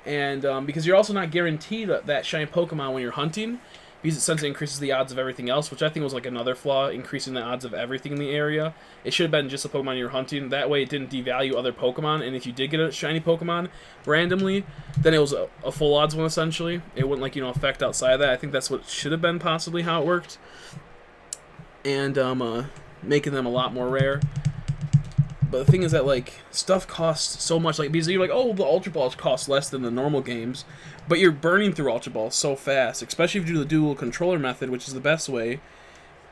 And because you're also not guaranteed that shiny Pokemon when you're hunting, because since it increases the odds of everything else, which I think was another flaw, increasing the odds of everything in the area. It should have been just the Pokemon you're hunting. That way it didn't devalue other Pokemon, and if you did get a shiny Pokemon randomly, then it was a full odds one essentially. It wouldn't affect outside of that. I think that's what should have been possibly how it worked. And making them a lot more rare. But the thing is that stuff costs so much, because you're oh, the Ultra Balls cost less than the normal games, but you're burning through Ultra Balls so fast, especially if you do the dual controller method, which is the best way.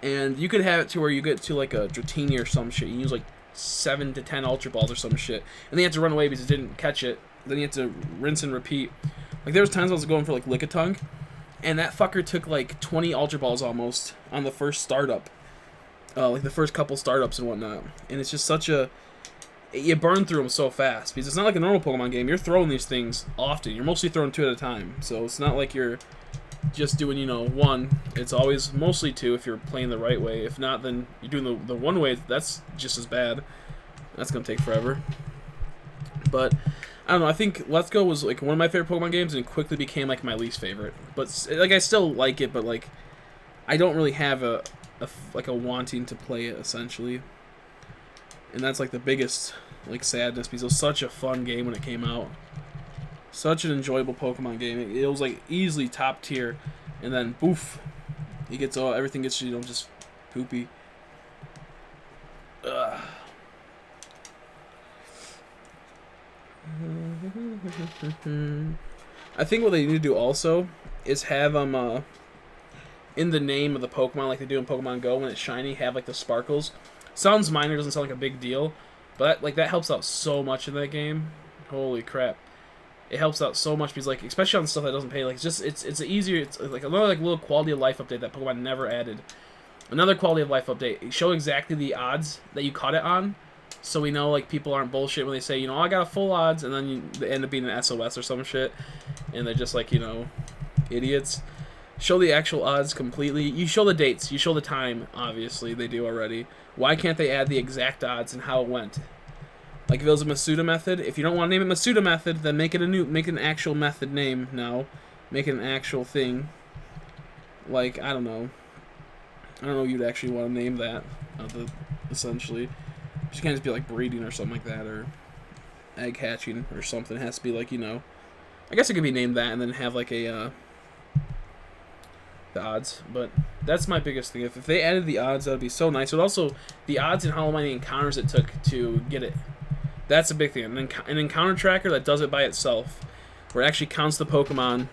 And you could have it to where you get to a Dratini or some shit, you use 7 to 10 Ultra Balls or some shit, and then you have to run away because it didn't catch it. Then you have to rinse and repeat. There was times I was going for Lickitung, and that fucker took 20 Ultra Balls almost on the first startup, the first couple startups and whatnot. And it's just you burn through them so fast, because it's not like a normal Pokemon game. You're throwing these things often. You're mostly throwing 2 at a time, so it's not like you're just doing 1. It's always mostly 2 if you're playing the right way. If not, then you're doing the one way. That's just as bad. That's gonna take forever. But I don't know. I think Let's Go was one of my favorite Pokemon games, and it quickly became my least favorite. But I still like it, but I don't really have a wanting to play it essentially. And that's like the biggest like sadness because it was such a fun game when it came out. Such an enjoyable Pokemon game. It was like easily top tier, and then poof, it gets all everything gets just poopy. Ugh. I think what they need to do also is have them in the name of the Pokemon like they do in Pokemon Go when it's shiny, have like the sparkles. Sounds minor, doesn't sound like a big deal, but that helps out so much in that game. Holy crap. It helps out so much because like especially on stuff that doesn't pay, like it's easier, it's like another like little quality of life update that Pokemon never added. Another quality of life update. Show exactly the odds that you caught it on, so we know like people aren't bullshit when they say, I got a full odds, and then they end up being an SOS or some shit, and they're just like, idiots. Show the actual odds completely. You show the dates. You show the time. Obviously, they do already. Why can't they add the exact odds and how it went? Like if it was a Masuda method, if you don't want to name it Masuda method, then make an actual method name now. Make it an actual thing. Like, I don't know you'd actually want to name that, essentially. You can't just be like breeding or something like that, or egg hatching or something. It has to be like, I guess it could be named that and then have like a, the odds. But that's my biggest thing. If they added the odds, that would be so nice. But also, the odds and how many encounters it took to get it. That's a big thing. An encounter tracker that does it by itself, where it actually counts the Pokemon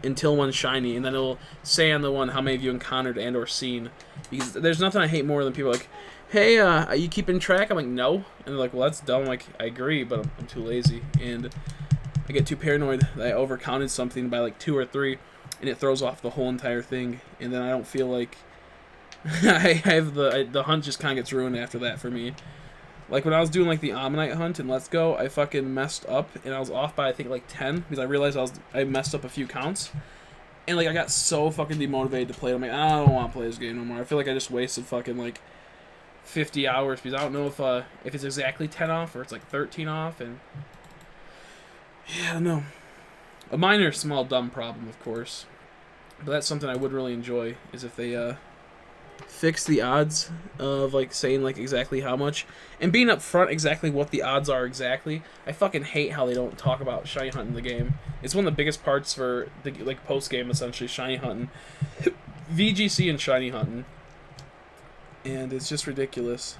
until one's shiny, and then it'll say on the one how many of you encountered and or seen. Because there's nothing I hate more than people like, hey, are you keeping track? I'm like, no. And they're like, well, that's dumb. I'm like, I agree, but I'm too lazy. And I get too paranoid that I overcounted something by like 2 or 3, and it throws off the whole entire thing. And then I don't feel like I have the hunt just kind of gets ruined after that for me. Like when I was doing like the Ammonite hunt in Let's Go, I fucking messed up, and I was off by I think like 10 because I realized I messed up a few counts, and like I got so fucking demotivated to play it. I'm like, I don't want to play this game no more. I feel like I just wasted fucking like 50 hours because I don't know if it's exactly 10 off or it's like 13 off, and yeah, I don't know. A minor, small, dumb problem, of course, but that's something I would really enjoy is if they fix the odds of like saying like exactly how much and being upfront exactly what the odds are exactly. I fucking hate how they don't talk about shiny hunting in the game. It's one of the biggest parts for the like post game, essentially, shiny hunting, VGC and shiny hunting, and it's just ridiculous.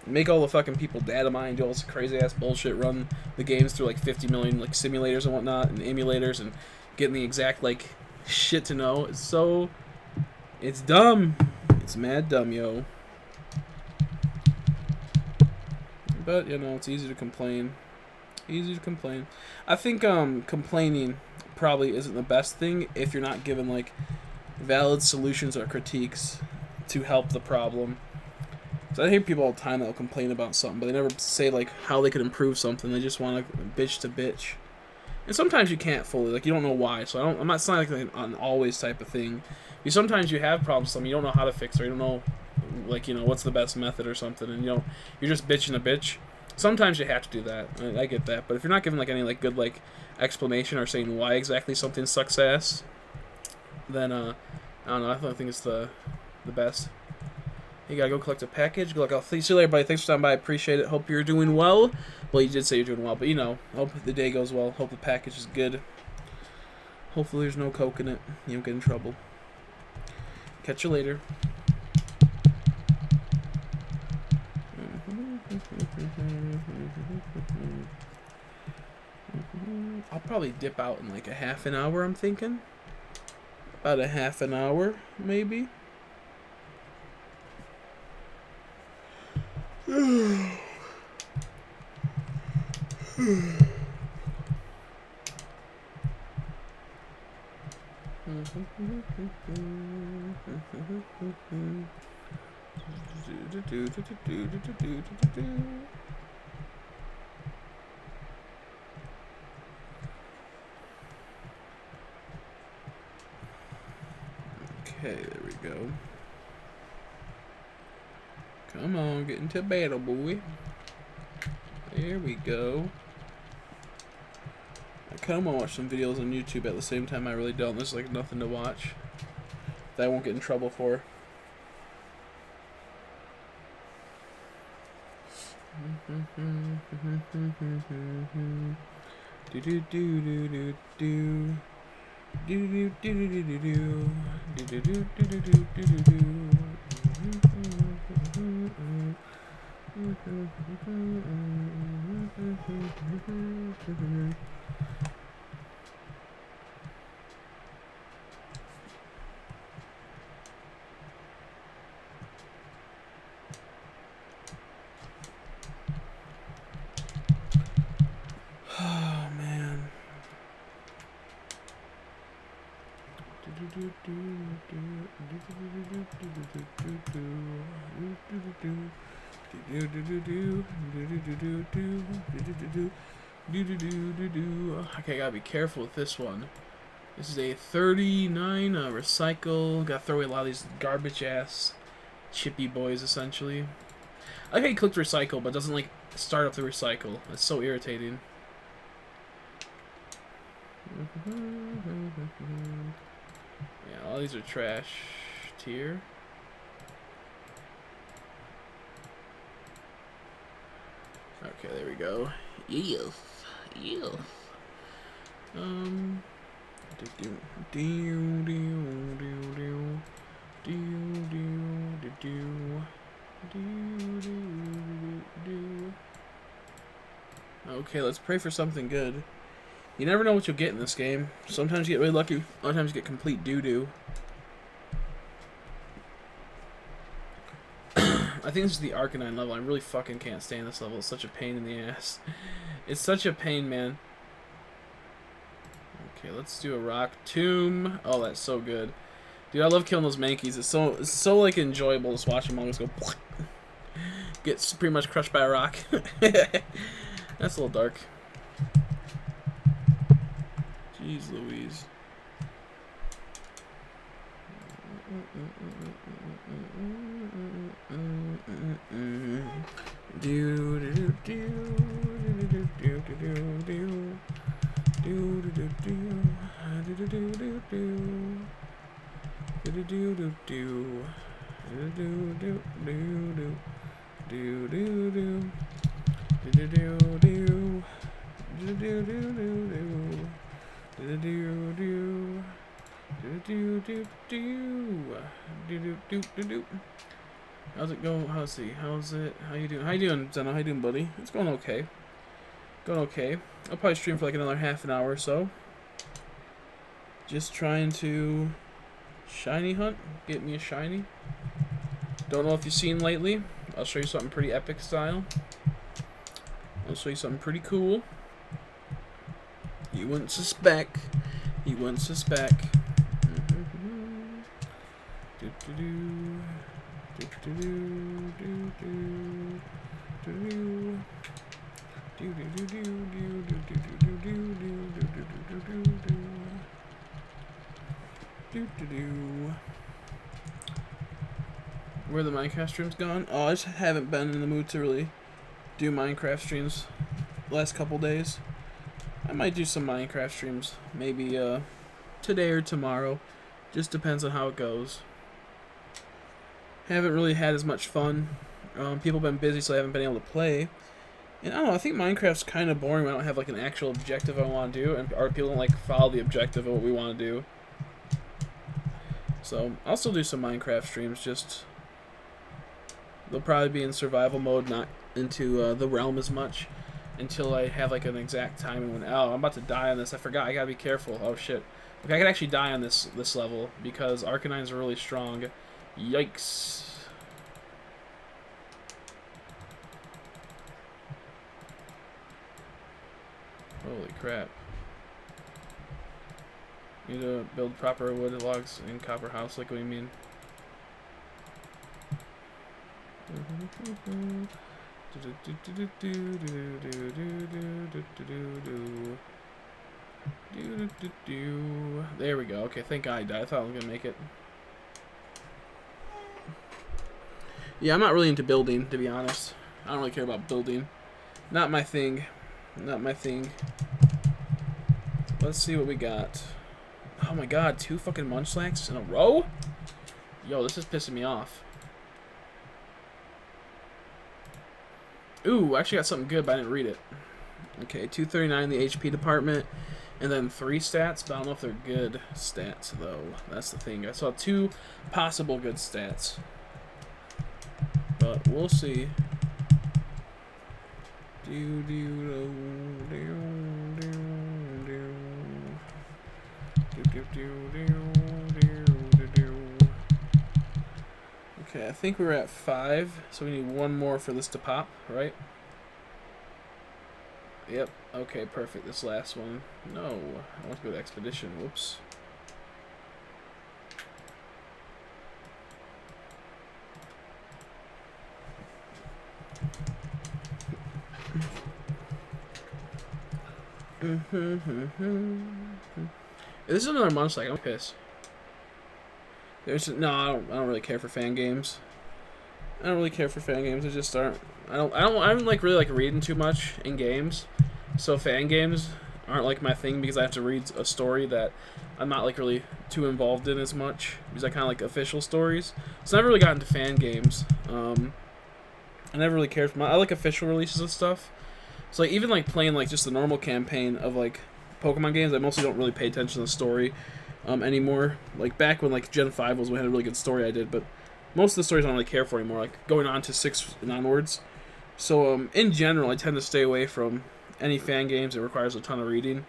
Make all the fucking people data mine, do all this crazy ass bullshit, run the games through like 50 million like simulators and whatnot and emulators and getting the exact like shit to know. It's dumb. It's mad dumb, yo. But, it's easy to complain. Easy to complain. I think complaining probably isn't the best thing if you're not given, like, valid solutions or critiques to help the problem. So I hear people all the time that will complain about something, but they never say, like, how they could improve something. They just want to bitch to bitch. And sometimes you can't fully. Like, you don't know why. So I'm not saying, like, an always type of thing. Sometimes you have problems, something you don't know how to fix, or you don't know, like, what's the best method or something, and you're just bitching a bitch. Sometimes you have to do that. I get that, but if you're not given like any like good like explanation or saying why exactly something sucks ass, then I don't know. I don't think it's the best. You gotta go collect a package. Good luck. I'll see you later, buddy. Thanks for stopping by. I appreciate it. Hope you're doing well. Well, you did say you're doing well, but hope the day goes well. Hope the package is good. Hopefully there's no coke in it. You don't get in trouble. Catch you later. I'll probably dip out in like a half an hour, I'm thinking. About a half an hour, maybe. Okay, there we go. Come on, get into battle, boy. There we go. I kind of want to watch some videos on YouTube at the same time. I really don't. There's like nothing to watch that I won't get in trouble for. Do do do do do do. Do do do do do do do. Do do do do do do do do. Oh man. Okay, gotta be careful with this one. This is a 39 recycle. Gotta throw away a lot of these garbage ass chippy boys essentially. I like how he clicked recycle, but doesn't like start up the recycle. That's so irritating. Yeah, all these are trash tier. Okay, there we go. Yes. Yes. Okay, let's pray for something good. You never know what you'll get in this game. Sometimes you get really lucky, a lot of times you get complete doo-doo. I think this is the Arcanine level. I really fucking can't stand this level. It's such a pain in the ass. It's such a pain, man. Okay, let's do a rock tomb. Oh, that's so good. Dude, I love killing those Mankeys. It's so like enjoyable just watching them always go get pretty much crushed by a rock. That's a little dark. Jeez Louise. How's it going? How's he? How's it? How you doing? How you doing, Zeno? How you doing, buddy? It's going okay. Going okay. I'll probably stream for like another half an hour or so. Just trying to shiny hunt. Get me a shiny. Don't know if you've seen lately. I'll show you something pretty epic style. I'll show you something pretty cool. You wouldn't suspect. You wouldn't suspect. Where the Minecraft streams gone? Oh, I just haven't been in the mood to really do Minecraft streams the last couple days. I might do some Minecraft streams, maybe today or tomorrow. Just depends on how it goes. Haven't really had as much fun. People have been busy, so I haven't been able to play. And I don't know, I think Minecraft's kind of boring when I don't have like an actual objective I want to do, and or people don't like follow the objective of what we want to do. So I'll still do some Minecraft streams. Just they'll probably be in survival mode, not into the realm as much, until I have like an exact time when I'm about to die on this. I forgot. I gotta be careful. Oh shit. Okay, I could actually die on this level because Arcanines are really strong. Yikes. Holy crap. Need to build proper wood logs in copper house, like what do you mean? There we go. Okay, thank God I died. I thought I was gonna make it. Yeah, I'm not really into building, to be honest. I don't really care about building. Not my thing. Not my thing. Let's see what we got. Oh my God, 2 fucking Munchlax in a row? Yo, this is pissing me off. Ooh, actually got something good, but I didn't read it. Okay, 239 in the HP department, and then 3 stats, but I don't know if they're good stats, though. That's the thing. I saw 2 possible good stats, but we'll see. Okay, I think we're at 5, so we need 1 more for this to pop, right? Yep, okay, perfect. This last one. No, I want to go to Expedition. Whoops. This is another Munchlax. I'm pissed. No, I don't really care for fan games. I don't really care for fan games. I just aren't. I don't like really like reading too much in games. So fan games aren't like my thing because I have to read a story that I'm not like really too involved in as much because I kind of like official stories. So I never really got into fan games. I never really cared for I like official releases of stuff. So like even like playing like just the normal campaign of like Pokemon games, I mostly don't really pay attention to the story anymore. Like back when like Gen 5 was when I had a really good story I did, but most of the stories I don't really care for anymore, like going on to 6 and onwards. So in general, I tend to stay away from any fan games that requires a ton of reading.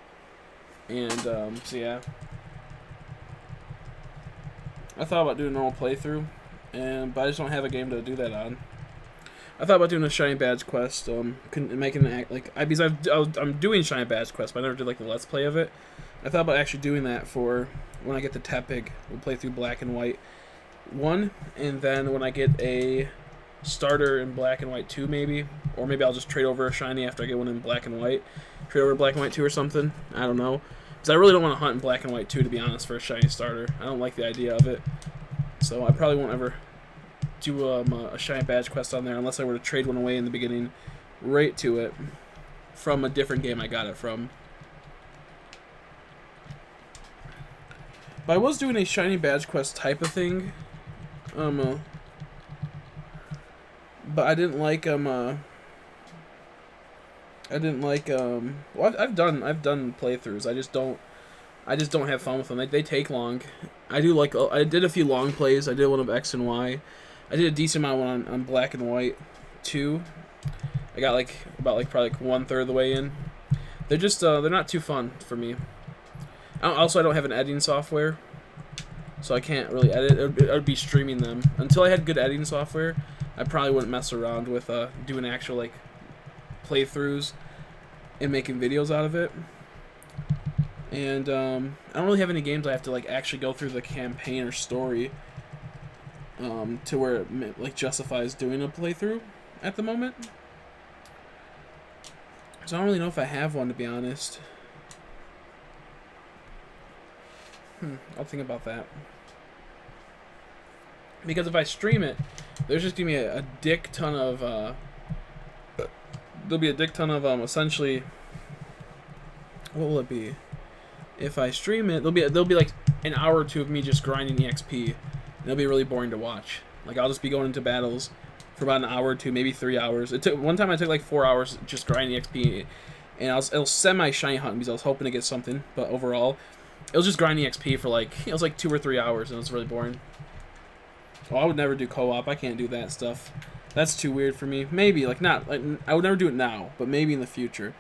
And so yeah, I thought about doing a normal playthrough, but I just don't have a game to do that on. I thought about doing a Shiny Badge quest, making an act like because I'm doing Shiny Badge quest, but I never did like the Let's Play of it. I thought about actually doing that for when I get the Tepig. We'll play through Black and White 1, and then when I get a starter in Black and White 2, maybe, or maybe I'll just trade over a Shiny after I get one in Black and White, trade over Black and White 2 or something. I don't know, because I really don't want to hunt in Black and White 2 to be honest for a Shiny starter. I don't like the idea of it, so I probably won't ever do a Shiny Badge quest on there unless I were to trade one away in the beginning right to it from a different game I got it from. But I was doing a Shiny Badge quest type of thing, but I didn't like well, I've done playthroughs. I just don't have fun with them. They take long. I did a few long plays. I did one of X and Y. I did a decent amount on Black and White 2. I got probably 1/3 of the way in. They're just they're not too fun for me. I don't have an editing software, so I can't really edit. I would be streaming them. Until I had good editing software, I probably wouldn't mess around with doing actual like playthroughs and making videos out of it. And I don't really have any games I have to like actually go through the campaign or story to where it like justifies doing a playthrough at the moment. So I don't really know if I have one, to be honest. I'll think about that. Because if I stream it, there's just gonna be a dick ton of there'll be a dick ton of essentially, what will it be? If I stream it, there'll be like an hour or 2 of me just grinding EXP, and it'll be really boring to watch. Like I'll just be going into battles for about an hour or 2, maybe 3 hours. One time I took like 4 hours just grinding EXP, and it'll semi shiny hunt because I was hoping to get something, but overall it was just grinding EXP for it was like 2 or 3 hours, and it was really boring. Well, I would never do co-op. I can't do that stuff. That's too weird for me. Maybe I would never do it now, but maybe in the future.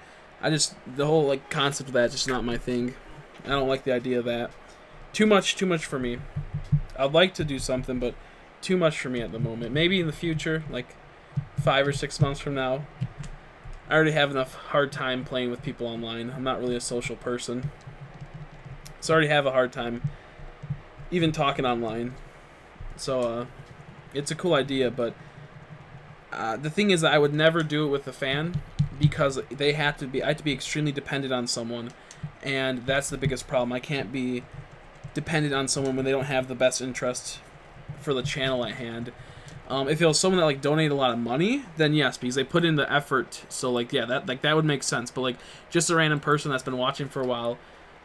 The whole like concept of that is just not my thing. I don't like the idea of that. Too much for me. I'd like to do something, but too much for me at the moment. Maybe in the future, like 5 or 6 months from now. I already have enough hard time playing with people online. I'm not really a social person, so I already have a hard time even talking online. So it's a cool idea, but the thing is that I would never do it with a fan because I have to be extremely dependent on someone, and that's the biggest problem. I can't be dependent on someone when they don't have the best interest for the channel at hand. If it was someone that like donated a lot of money, then yes, because they put in the effort. So like yeah, that would make sense. But like just a random person that's been watching for a while,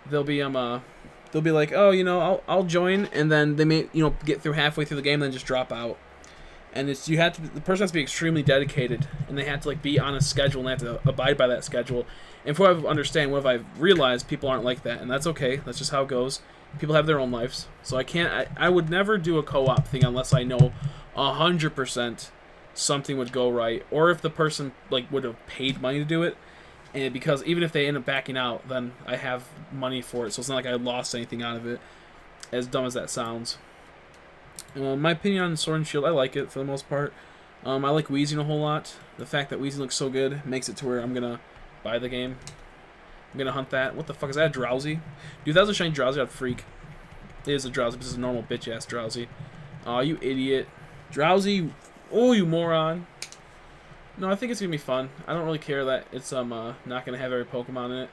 they'll be like, oh, I'll join, and then they may get through halfway through the game and then just drop out. And it's the person has to be extremely dedicated, and they have to like be on a schedule and they have to abide by that schedule. And from what I understand, what I've realized, people aren't like that, and that's okay. That's just how it goes. People have their own lives, so I can't. I would never do a co-op thing unless I know 100% something would go right, or if the person like would have paid money to do it. And because even if they end up backing out, then I have money for it, so it's not like I lost anything out of it. As dumb as that sounds. My opinion on Sword and Shield, I like it for the most part. I like Weezing a whole lot. The fact that Weezing looks so good makes it to where I'm gonna buy the game. I'm gonna hunt that. What the fuck is that? A Drowsy? Dude, if that was a shiny Drowsy, I'd freak. It is a Drowsy, but this is a normal bitch ass Drowsy. Aw, you idiot. Drowsy. Oh, you moron. No, I think it's gonna be fun. I don't really care that it's not gonna have every Pokemon in it.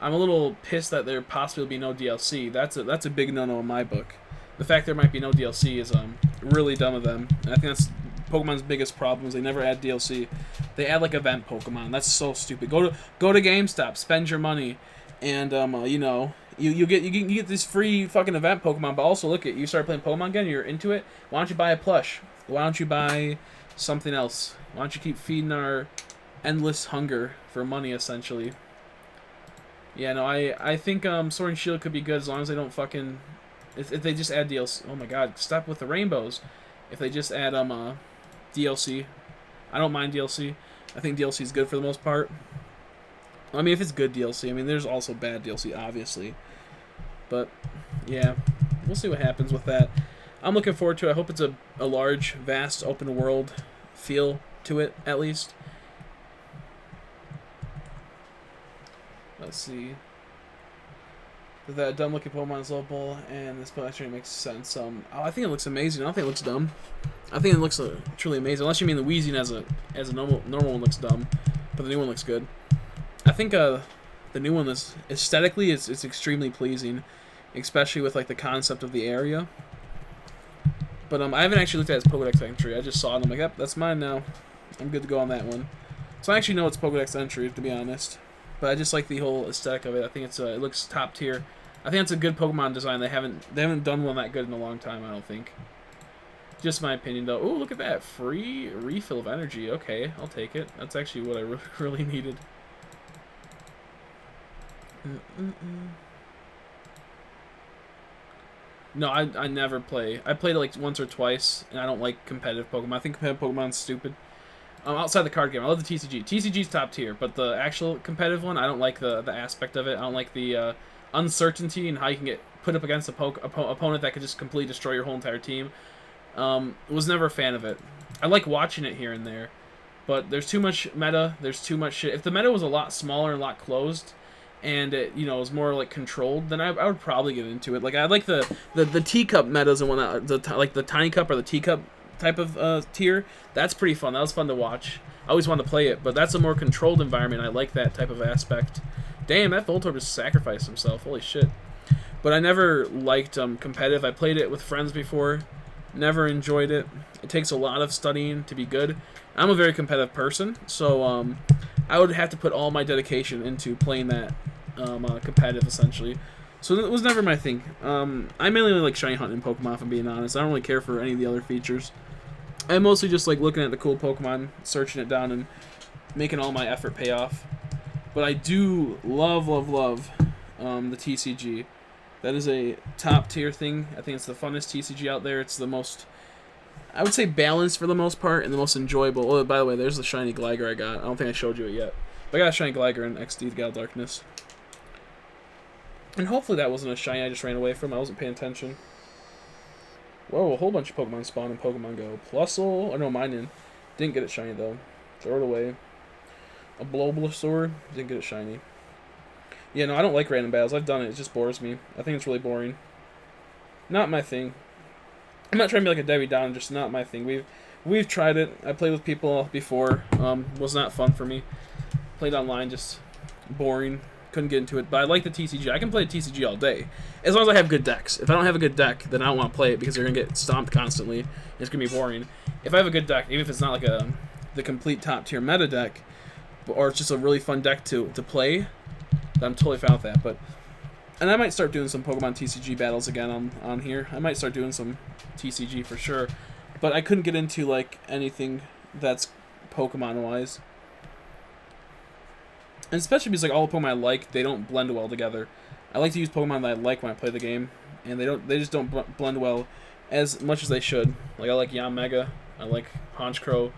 I'm a little pissed that there possibly will be no DLC. That's a big no-no in my book. The fact there might be no DLC is really dumb of them. And I think that's Pokemon's biggest problem is they never add DLC. They add like event Pokemon. That's so stupid. Go to GameStop, spend your money, and you know you get this free fucking event Pokemon. But also look at you start playing Pokemon again. You're into it. Why don't you buy a plush? Why don't you buy something else? Why don't you keep feeding our endless hunger for money essentially? Yeah, no, I think Sword and Shield could be good as long as they don't fucking if they just add DLC. Oh my god, stop with the rainbows. If they just add DLC, I don't mind DLC. I think DLC is good for the most part. I mean, if it's good DLC. I mean, there's also bad DLC, obviously. But yeah, we'll see what happens with that. I'm looking forward to it. I hope it's a large, vast, open world feel to it at least. Let's see. That dumb looking Pokemon is lovable, and this Pokemon actually makes sense. I think it looks amazing. I don't think it looks dumb. I think it looks truly amazing. Unless you mean the Weezing as a normal one looks dumb, but the new one looks good. I think the new one is aesthetically it's extremely pleasing, especially with like the concept of the area. But I haven't actually looked at its Pokedex entry. I just saw it and I'm like, yep, that's mine now. I'm good to go on that one. So I actually know it's Pokedex entry, to be honest. But I just like the whole aesthetic of it. I think it looks top tier. I think it's a good Pokemon design. They haven't done one that good in a long time, I don't think. Just my opinion, though. Oh, look at that. Free refill of energy. Okay, I'll take it. That's actually what I really needed. No, I never play. I played it like once or twice, and I don't like competitive Pokemon. I think competitive Pokemon's stupid. Outside the card game, I love the TCG. TCG's top tier, but the actual competitive one, I don't like the aspect of it. I don't like the uncertainty and how you can get put up against a opponent that could just completely destroy your whole entire team. Was never a fan of it. I like watching it here and there, but there's too much meta. There's too much shit. If the meta was a lot smaller and a lot closed, and it was more like controlled, then I would probably get into it. Like I like the teacup metas and whatnot, like the tiny cup or the teacup type of tier. That's pretty fun. That was fun to watch. I always wanted to play it, but that's a more controlled environment. I like that type of aspect. Damn, that Voltorb just sacrificed himself. Holy shit. But I never liked competitive. I played it with friends before. Never enjoyed it. It takes a lot of studying to be good. I'm a very competitive person, so I would have to put all my dedication into playing that competitive, essentially. So it was never my thing. I mainly like shiny hunting Pokemon, if I'm being honest. I don't really care for any of the other features. I mostly just like looking at the cool Pokemon, searching it down, and making all my effort pay off. But I do love the TCG. That is a top tier thing. I think it's the funnest TCG out there. It's the most, I would say, balanced for the most part, and the most enjoyable. Oh, by the way, there's the shiny Gligar I got. I don't think I showed you it yet. But I got a shiny Gligar in XD, the Gale Darkness. And hopefully that wasn't a shiny I just ran away from. I wasn't paying attention. Whoa, a whole bunch of Pokemon spawn in Pokemon Go. Plusle, or no, Minun. Didn't get it shiny, though. Throw it away. A Bulbasaur. Didn't get it shiny. Yeah, no, I don't like random battles. I've done it. It just bores me. I think it's really boring. Not my thing. I'm not trying to be like a Debbie Downer, just not my thing. We've tried it. I played with people before. Was not fun for me. Played online, just boring. Couldn't get into it, but I like the TCG. I can play TCG all day, as long as I have good decks. If I don't have a good deck, then I don't want to play it because they're gonna get stomped constantly. It's gonna be boring. If I have a good deck, even if it's not like the complete top tier meta deck, or it's just a really fun deck to play, then I'm totally fine with that. And I might start doing some Pokemon TCG battles again on here. I might start doing some TCG for sure. but I couldn't get into like anything that's Pokemon wise. And especially because like all the Pokemon I like, they don't blend well together. I like to use Pokemon that I like when I play the game, and they just don't blend well as much as they should. Like I like Yanmega, I like Honchkrow,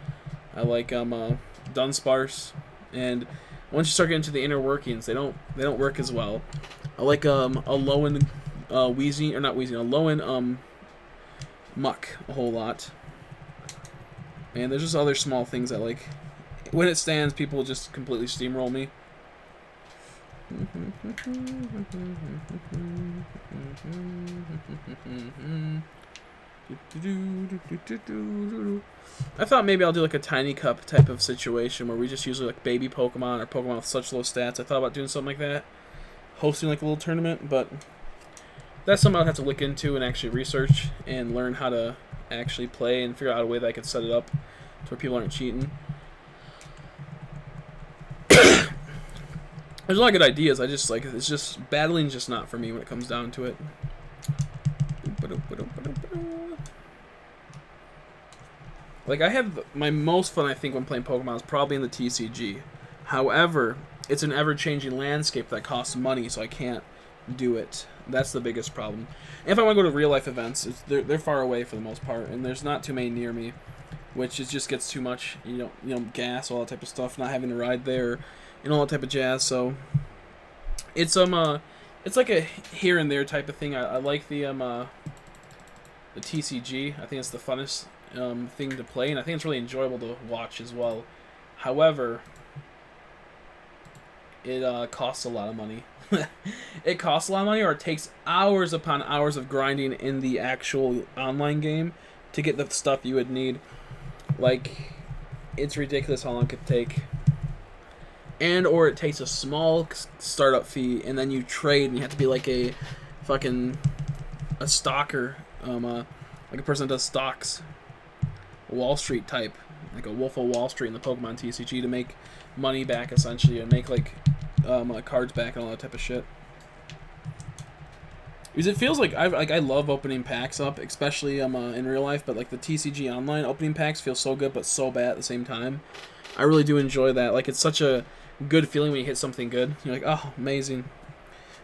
I like Dunsparce, and once you start getting into the inner workings, they don't work as well. I like a Alolan Weezing, or not Weezing, a Alolan Muck a whole lot. And there's just other small things that like when it stands, people just completely steamroll me. I thought maybe I'll do like a tiny cup type of situation where we just use like baby Pokemon or Pokemon with such low stats. I thought about doing something like that, hosting like a little tournament, but that's something I'll have to look into and actually research and learn how to actually play and figure out a way that I could set it up to where people aren't cheating. There's a lot of good ideas. I just like it's just battling's just not for me when it comes down to it. Like I have my most fun I think when playing Pokemon is probably in the TCG. However, it's an ever-changing landscape that costs money, so I can't do it. That's the biggest problem. And if I want to go to real life events, they're far away for the most part, and there's not too many near me, which is just gets too much. You know, gas, all that type of stuff, not having to ride there, and all that type of jazz. So it's like a here and there type of thing. I like the TCG. I think it's the funnest thing to play, and I think it's really enjoyable to watch as well. However, it costs a lot of money. It costs a lot of money, or it takes hours upon hours of grinding in the actual online game to get the stuff you would need. Like, it's ridiculous how long it could take. And or it takes a small startup fee, and then you trade, and you have to be like a fucking a stalker, like a person that does stocks, Wall Street type, like a Wolf of Wall Street in the Pokemon TCG to make money back essentially, and make like cards back and all that type of shit. Because it feels like I love opening packs up, especially in real life, but like the TCG online opening packs feel so good but so bad at the same time. I really do enjoy that. Like it's such a good feeling when you hit something good. You're like, oh, amazing.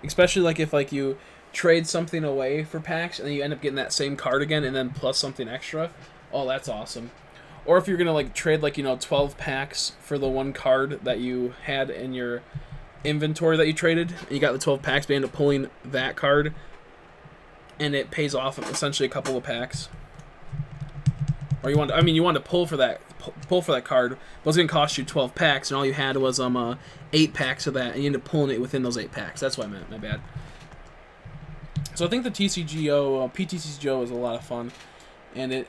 Especially like if like you trade something away for packs and then you end up getting that same card again and then plus something extra. Oh, that's awesome. Or if you're gonna like trade like 12 packs for the one card that you had in your inventory that you traded, and you got the 12 packs, but you end up pulling that card, and it pays off essentially a couple of packs. Or you want to pull for that card, but it's gonna cost you 12 packs, and all you had was 8 packs of that, and you end up pulling it within those 8 packs. That's what I meant. My bad. So I think the TCGO, PTCGO is a lot of fun, and it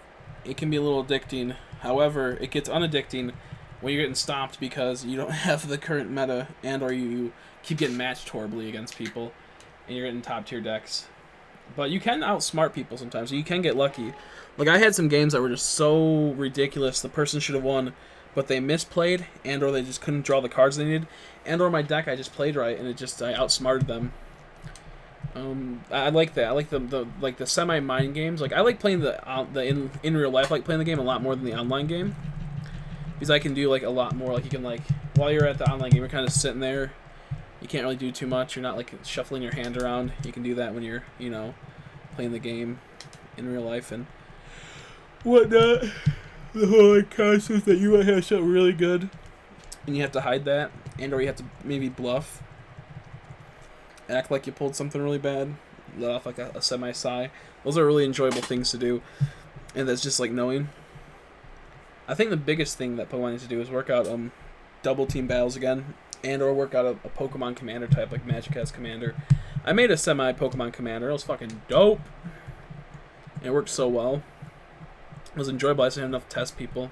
can be a little addicting. However, it gets unaddicting when you're getting stopped because you don't have the current meta, and or you keep getting matched horribly against people, and you're getting top tier decks. But you can outsmart people sometimes. You can get lucky. Like I had some games that were just so ridiculous. The person should have won, but they misplayed, and or they just couldn't draw the cards they needed, and or my deck I just played right, and I outsmarted them. I like that. I like the semi mind games. Like I like playing the in real life. I like playing the game a lot more than the online game, because I can do like a lot more. Like you can like while you're at the online game, you're kind of sitting there. You can't really do too much. You're not like shuffling your hand around. You can do that when you're playing the game in real life and whatnot. The whole concept that you might have something really good, and you have to hide that, and or you have to maybe bluff. Act like you pulled something really bad, let off like a semi-sigh. Those are really enjoyable things to do, and that's just like knowing. I think the biggest thing that Pokemon needs to do is work out double team battles again, and or work out a Pokemon commander type like Magic has commander. I made a semi-Pokemon commander. It was fucking dope. It worked so well. It was enjoyable. I just didn't have enough test people.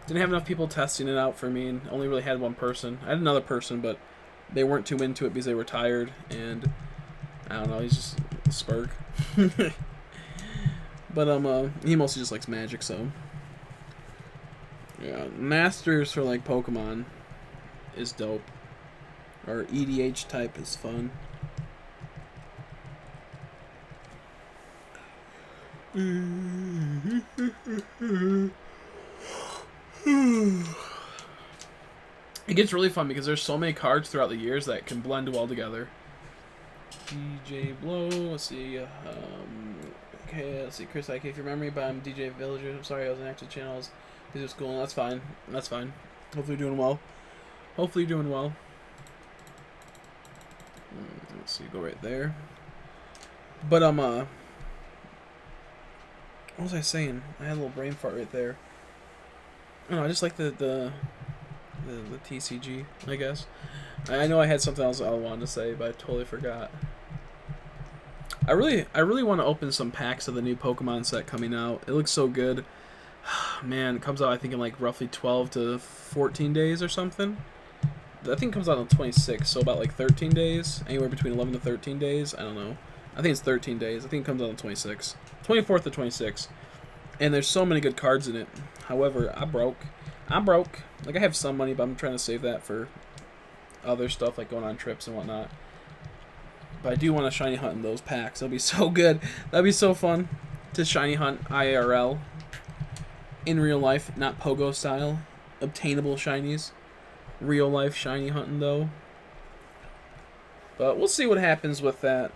Didn't have enough people testing it out for me, and only really had one person. I had another person, but they weren't too into it because they were tired, and I don't know, he's just a spurg. But he mostly just likes Magic, so yeah, Masters for like Pokemon is dope. Or EDH type is fun. It gets really fun because there's so many cards throughout the years that can blend well together. DJ Blow, let's see. Okay, let's see. Chris, I can't remember me, but I'm DJ Villager. I'm sorry, I was in active channels. Busy with school. That's fine. That's fine. Hopefully you're doing well. Hopefully you're doing well. Let's see. Go right there. But what was I saying? I had a little brain fart right there. I don't know. I just like the TCG, I guess. I know I had something else I wanted to say, but I totally forgot. I really want to open some packs of the new Pokemon set coming out. It looks so good. Man, it comes out I think in like roughly 12 to 14 days or something. I think it comes out on the 26th, so about like 13 days. Anywhere between 11 to 13 days. I don't know. I think it's 13 days. I think it comes out on the 26th. 24th to 26th. And there's so many good cards in it. However, I'm broke. Like, I have some money, but I'm trying to save that for other stuff, like going on trips and whatnot. But I do want to shiny hunt in those packs. That'll be so good. That'd be so fun to shiny hunt IRL. In real life, not Pogo style. Obtainable shinies. Real life shiny hunting, though. But we'll see what happens with that.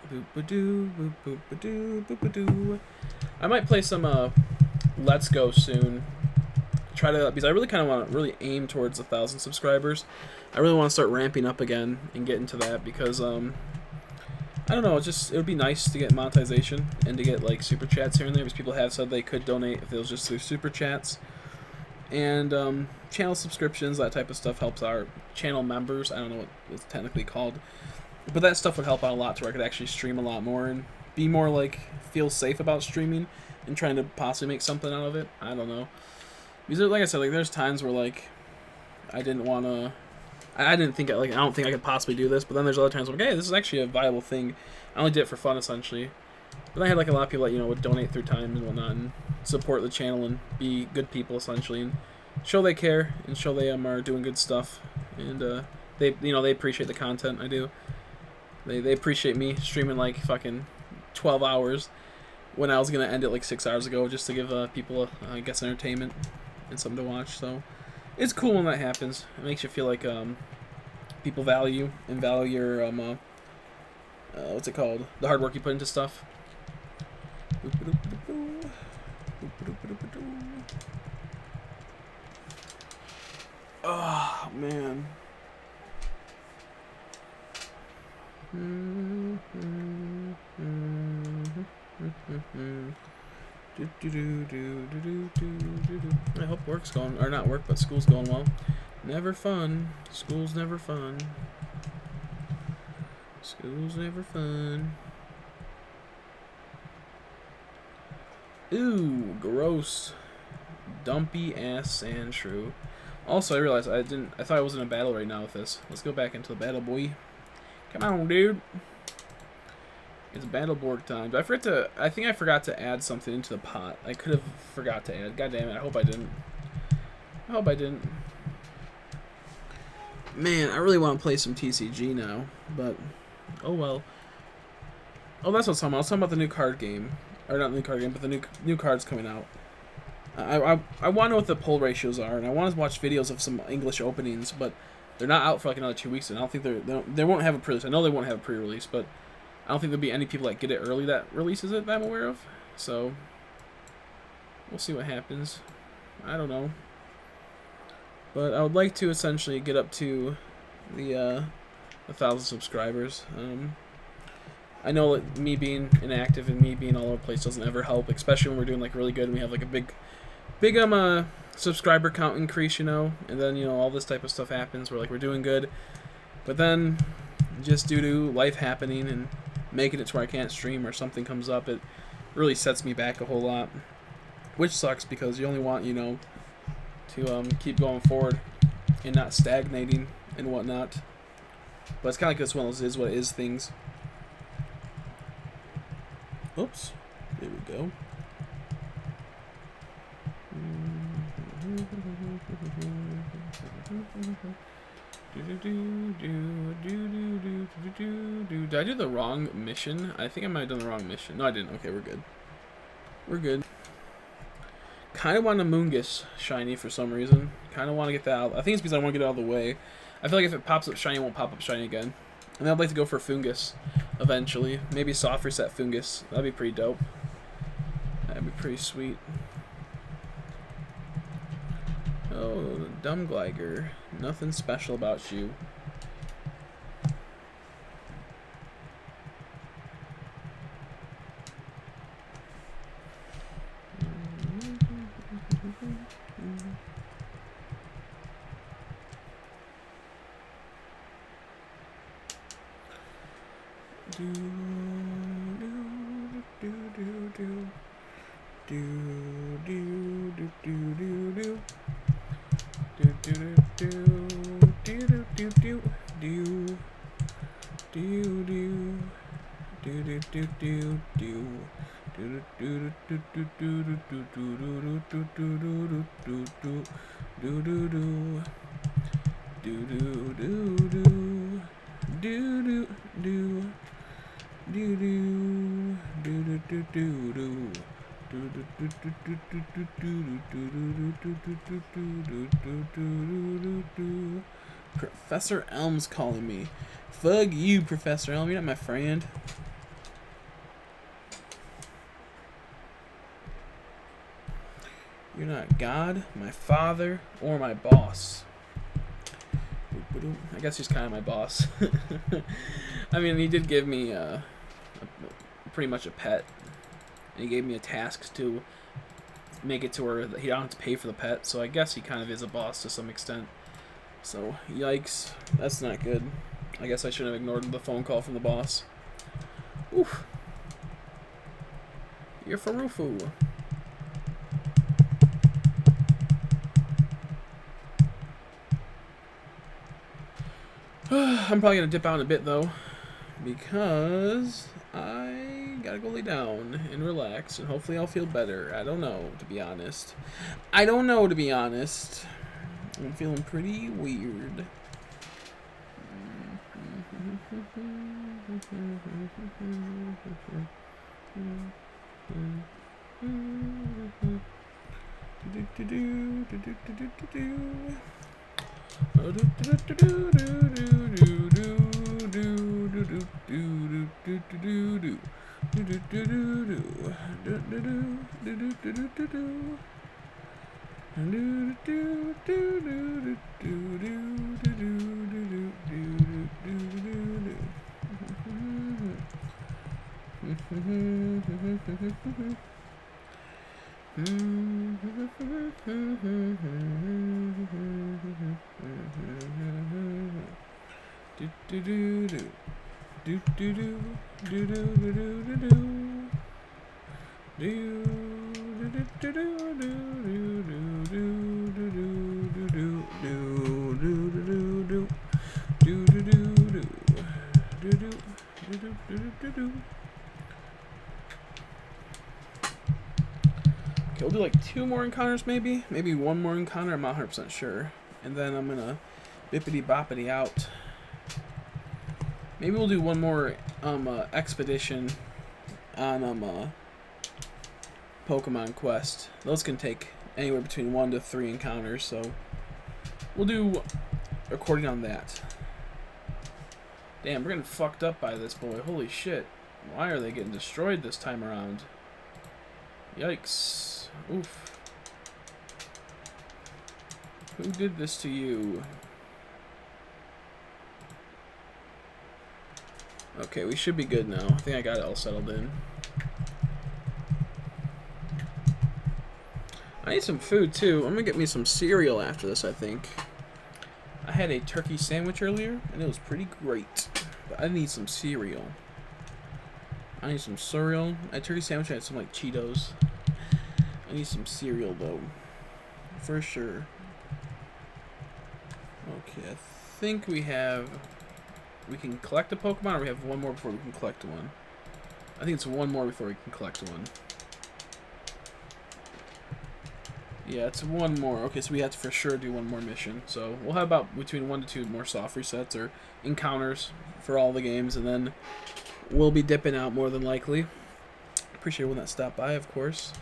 Boop-a-doo, boop-boop-a-doo, boop-a-doo. I might play some Let's Go soon. Try to, because I really kind of want to really aim towards 1,000 subscribers. I really want to start ramping up again and get into that because I don't know, it would be nice to get monetization and to get like super chats here and there because people have said they could donate if it was just through super chats. And channel subscriptions, that type of stuff helps our channel members. I don't know what it's technically called. But that stuff would help out a lot to where I could actually stream a lot more and be more like feel safe about streaming and trying to possibly make something out of it. I don't know. Because like I said, like there's times where like I didn't think I don't think I could possibly do this, but then there's other times where like, hey, this is actually a viable thing. I only did it for fun essentially. But I had like a lot of people that, would donate through time and whatnot and support the channel and be good people essentially and show they care and show they are doing good stuff and they they appreciate the content I do. They appreciate me streaming like fucking 12 hours when I was gonna end it like 6 hours ago just to give people I guess entertainment and something to watch. So it's cool when that happens. It makes you feel like people value your what's it called? The hard work you put into stuff. Oh man. I hope work's going, or not work, but school's going well. Never fun. School's never fun. School's never fun. Ooh, gross. Dumpy ass Sandshrew. Also, I realized I thought I was in a battle right now with this. Let's go back into the battle, boy. Come on, dude. It's Battleborg time. I think I forgot to add something into the pot. I could have forgot to add. God damn it. I hope I didn't. Man, I really want to play some TCG now, but oh well. Oh, that's what I was talking about. I was talking about the new card game. Or not the new card game, but the new cards coming out. I want to know what the pull ratios are, and I want to watch videos of some English openings, but they're not out for like another 2 weeks, and I don't think they won't have a pre-release. I know they won't have a pre-release, but I don't think there'll be any people that get it early that releases it that I'm aware of. So we'll see what happens. I don't know, but I would like to essentially get up to the 1,000 subscribers. I know that me being inactive and me being all over the place doesn't ever help, especially when we're doing like really good and we have like a big subscriber count increase, and then all this type of stuff happens where like we're doing good, but then just due to life happening and making it to where I can't stream or something comes up, it really sets me back a whole lot, which sucks because you only want to keep going forward and not stagnating and whatnot. But it's kind of like this one of those is what it is things. Oops, there we go. Did I do the wrong mission? I think I might have done the wrong mission. No, I didn't. Okay, we're good. We're good. Kind of want a Moongus shiny for some reason. Kind of want to get that out. I think it's because I want to get it out of the way. I feel like if it pops up shiny, it won't pop up shiny again. And then I'd like to go for Fungus eventually. Maybe soft reset Fungus. That'd be pretty dope. That'd be pretty sweet. Oh, Dumbgliger. Nothing special about you. Professor Elm's calling me. Fuck you, Professor Elm. You're not my friend. You're not God, my father, or my boss. I guess he's kind of my boss. I mean, he did give me pretty much a pet. And he gave me a task to make it to where he don't have to pay for the pet. So I guess he kind of is a boss to some extent. So, yikes. That's not good. I guess I shouldn't have ignored the phone call from the boss. Oof. You're Farufu. I'm probably going to dip out in a bit, though. Because I gotta go lay down and relax. And hopefully I'll feel better. I don't know, to be honest. I'm feeling pretty weird. Okay, we'll do like 2 more encounters maybe? Maybe 1 more encounter, I'm not 100% sure. And then I'm gonna bippity boppity out. Maybe we'll do 1 more expedition on Pokemon Quest. Those can take anywhere between 1 to 3 encounters, so we'll do recording on that. Damn, we're getting fucked up by this boy. Holy shit. Why are they getting destroyed this time around? Yikes. Oof. Who did this to you? Okay, we should be good now. I think I got it all settled in. I need some food too. I'm gonna get me some cereal after this, I think. I had a turkey sandwich earlier, and it was pretty great. But I need some cereal. I need some cereal. A turkey sandwich, I had some like Cheetos. I need some cereal though. For sure. Okay, I think we can collect a Pokemon, or we have 1 more before we can collect one. I think it's 1 more before we can collect one. Yeah, it's one more. Okay, so we have to for sure do one more mission. So we'll have about between 1 to 2 more soft resets or encounters for all the games, and then we'll be dipping out more than likely. Appreciate everyone that stopped by, of course.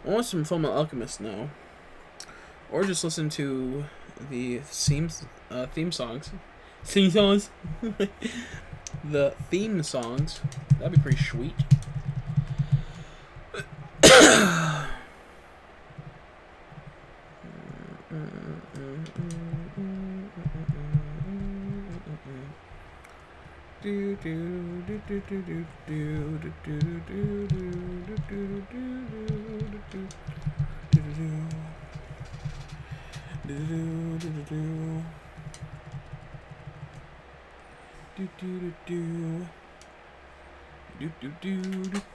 I want some Fullmetal Alchemist now, or just listen to the theme songs. Theme songs. The theme songs. That'd be pretty sweet.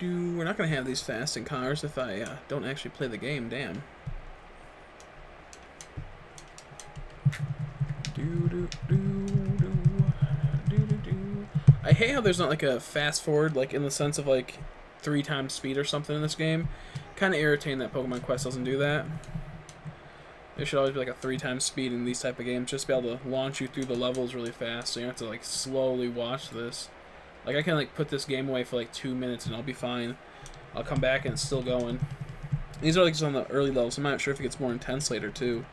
We're not gonna have these fast encounters if I don't actually play the game. Damn. I hate how there's not like a fast forward, like in the sense of like 3 times speed or something in this game. Kind of irritating that Pokemon Quest doesn't do that. There should always be like a 3 times speed in these type of games, just to be able to launch you through the levels really fast, so you have to like slowly watch this. Like I can like put this game away for like 2 minutes and I'll be fine. I'll come back and it's still going. These are like just on the early levels. I'm not sure if it gets more intense later too.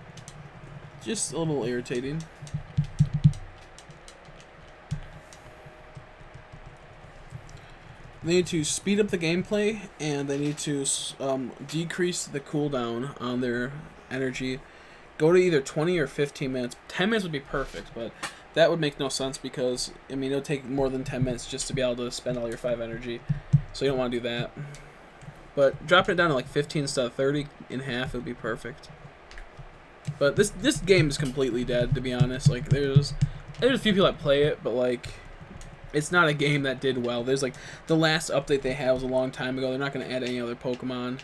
Just a little irritating. They need to speed up the gameplay, and they need to decrease the cooldown on their energy. Go to either 20 or 15 minutes. 10 minutes would be perfect, but that would make no sense because, I mean, it'll take more than 10 minutes just to be able to spend all your 5 energy. So you don't want to do that. But dropping it down to like 15 instead of 30 in half would be perfect. But this game is completely dead, to be honest. Like, there's a few people that play it, but like, it's not a game that did well. There's like, the last update they had was a long time ago. They're not going to add any other Pokemon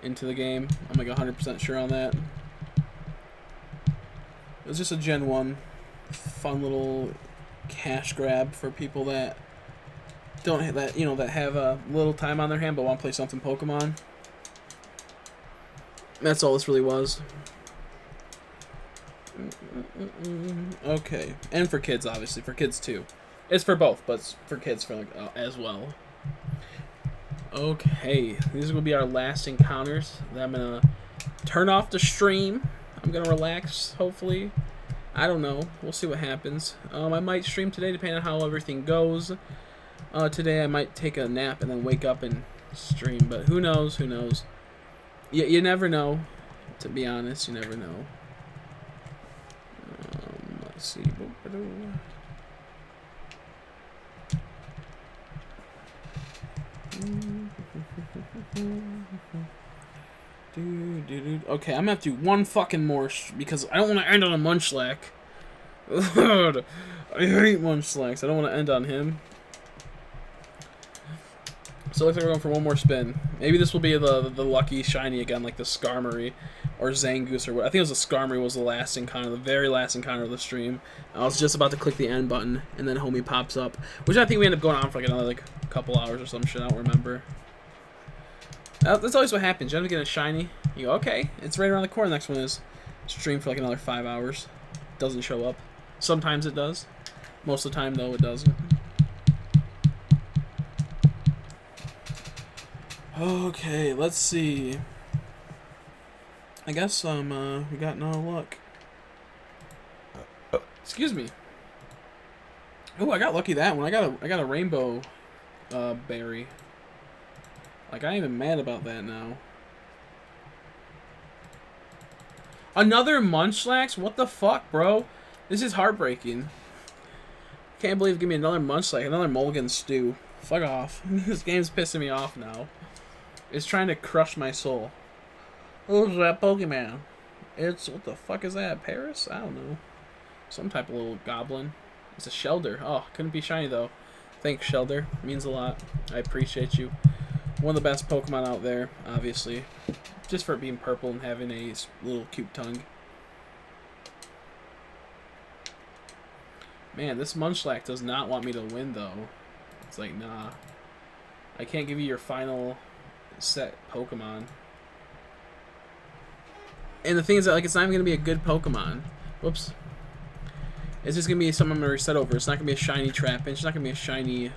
into the game. I'm like 100% sure on that. It was just a Gen 1 fun little cash grab for people that don't have that, you know, that have a little time on their hand but want to play something Pokemon. That's all this really was. Okay, and for kids, obviously, for kids too. It's for both, but it's for kids for like as well. Okay, these will be our last encounters. Then I'm gonna turn off the stream. I'm gonna relax, hopefully. I don't know. We'll see what happens. I might stream today, depending on how everything goes. Today I might take a nap and then wake up and stream, but who knows? Who knows? You never know. To be honest, you never know. Let's see. Okay, I'm gonna have to do one fucking more because I don't want to end on a Munchlax. Lord, I hate Munchlax. I don't want to end on him. So looks like we're going for one more spin. Maybe this will be the lucky shiny again, like the Skarmory or Zangoose or what. I think it was the Skarmory was the last encounter, the very last encounter of the stream. I was just about to click the end button, and then Homie pops up, which I think we end up going on for like another like couple hours or some shit. I don't remember. That's always what happens. You end up getting a shiny. You go, okay, it's right around the corner. The next one is stream for like another 5 hours. Doesn't show up. Sometimes it does. Most of the time, though, it doesn't. Okay, let's see. I guess we got no luck. Excuse me. Oh, I got lucky that one. I got a rainbow berry. Like, I ain't even mad about that now. Another Munchlax? What the fuck, bro? This is heartbreaking. Can't believe give me another Munchlax, another Mulligan stew. Fuck off. This game's pissing me off now. It's trying to crush my soul. Who's that Pokemon? It's, what the fuck is that? Paris? I don't know. Some type of little goblin. It's a Shelder. Oh, couldn't be shiny though. Thanks, Shelder. Means a lot. I appreciate you. One of the best Pokemon out there, obviously. Just for being purple and having a little cute tongue. Man, this Munchlax does not want me to win though. It's like, nah. I can't give you your final set Pokemon. And the thing is that, like, it's not even gonna be a good Pokemon. Whoops. It's just gonna be something I'm gonna reset over. It's not gonna be a shiny Trapinch. It's not gonna be a shiny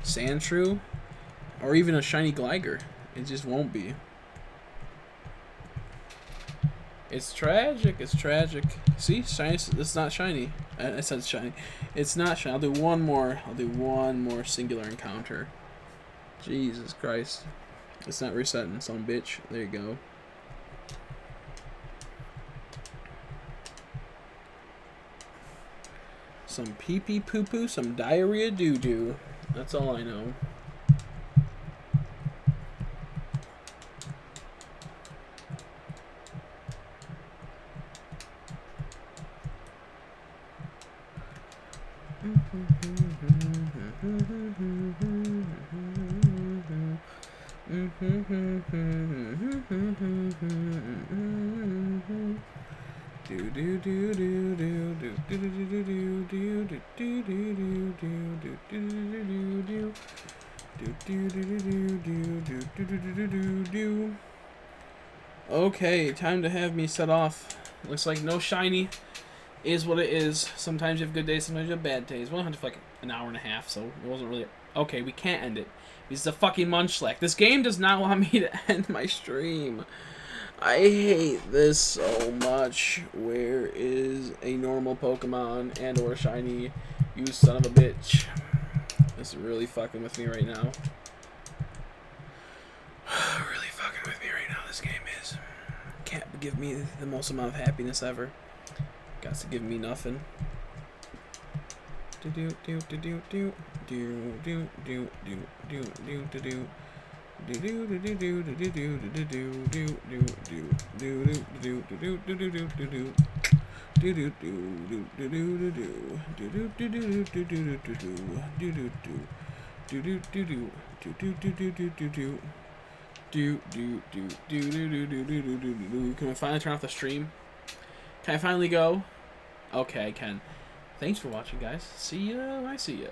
Sandshrew, or even a shiny Gligar. It just won't be. It's tragic. It's tragic. See, shiny. It's not shiny. I said shiny. It's not shiny. I'll do one more. I'll do one more singular encounter. Jesus Christ. It's not resetting, some bitch. There you go. Some pee-pee poo-poo, some diarrhea doo-doo. That's all I know. Okay, time to have me set off. Looks like no shiny is what it is. Sometimes you have good days, sometimes you have bad days. We only had for like an hour and a half, so it wasn't really... Okay, we can't end it. It's a fucking Munchlax. This game does not want me to end my stream. I hate this so much. Where is a normal Pokemon and or shiny? You son of a bitch. This is really fucking with me right now. Really fucking with me right now, this game is. Can't give me the most amount of happiness ever. Got to give me nothing. Can I finally turn off the stream? Can I finally go? Okay, I can. Thanks for watching, guys. See ya when I see ya.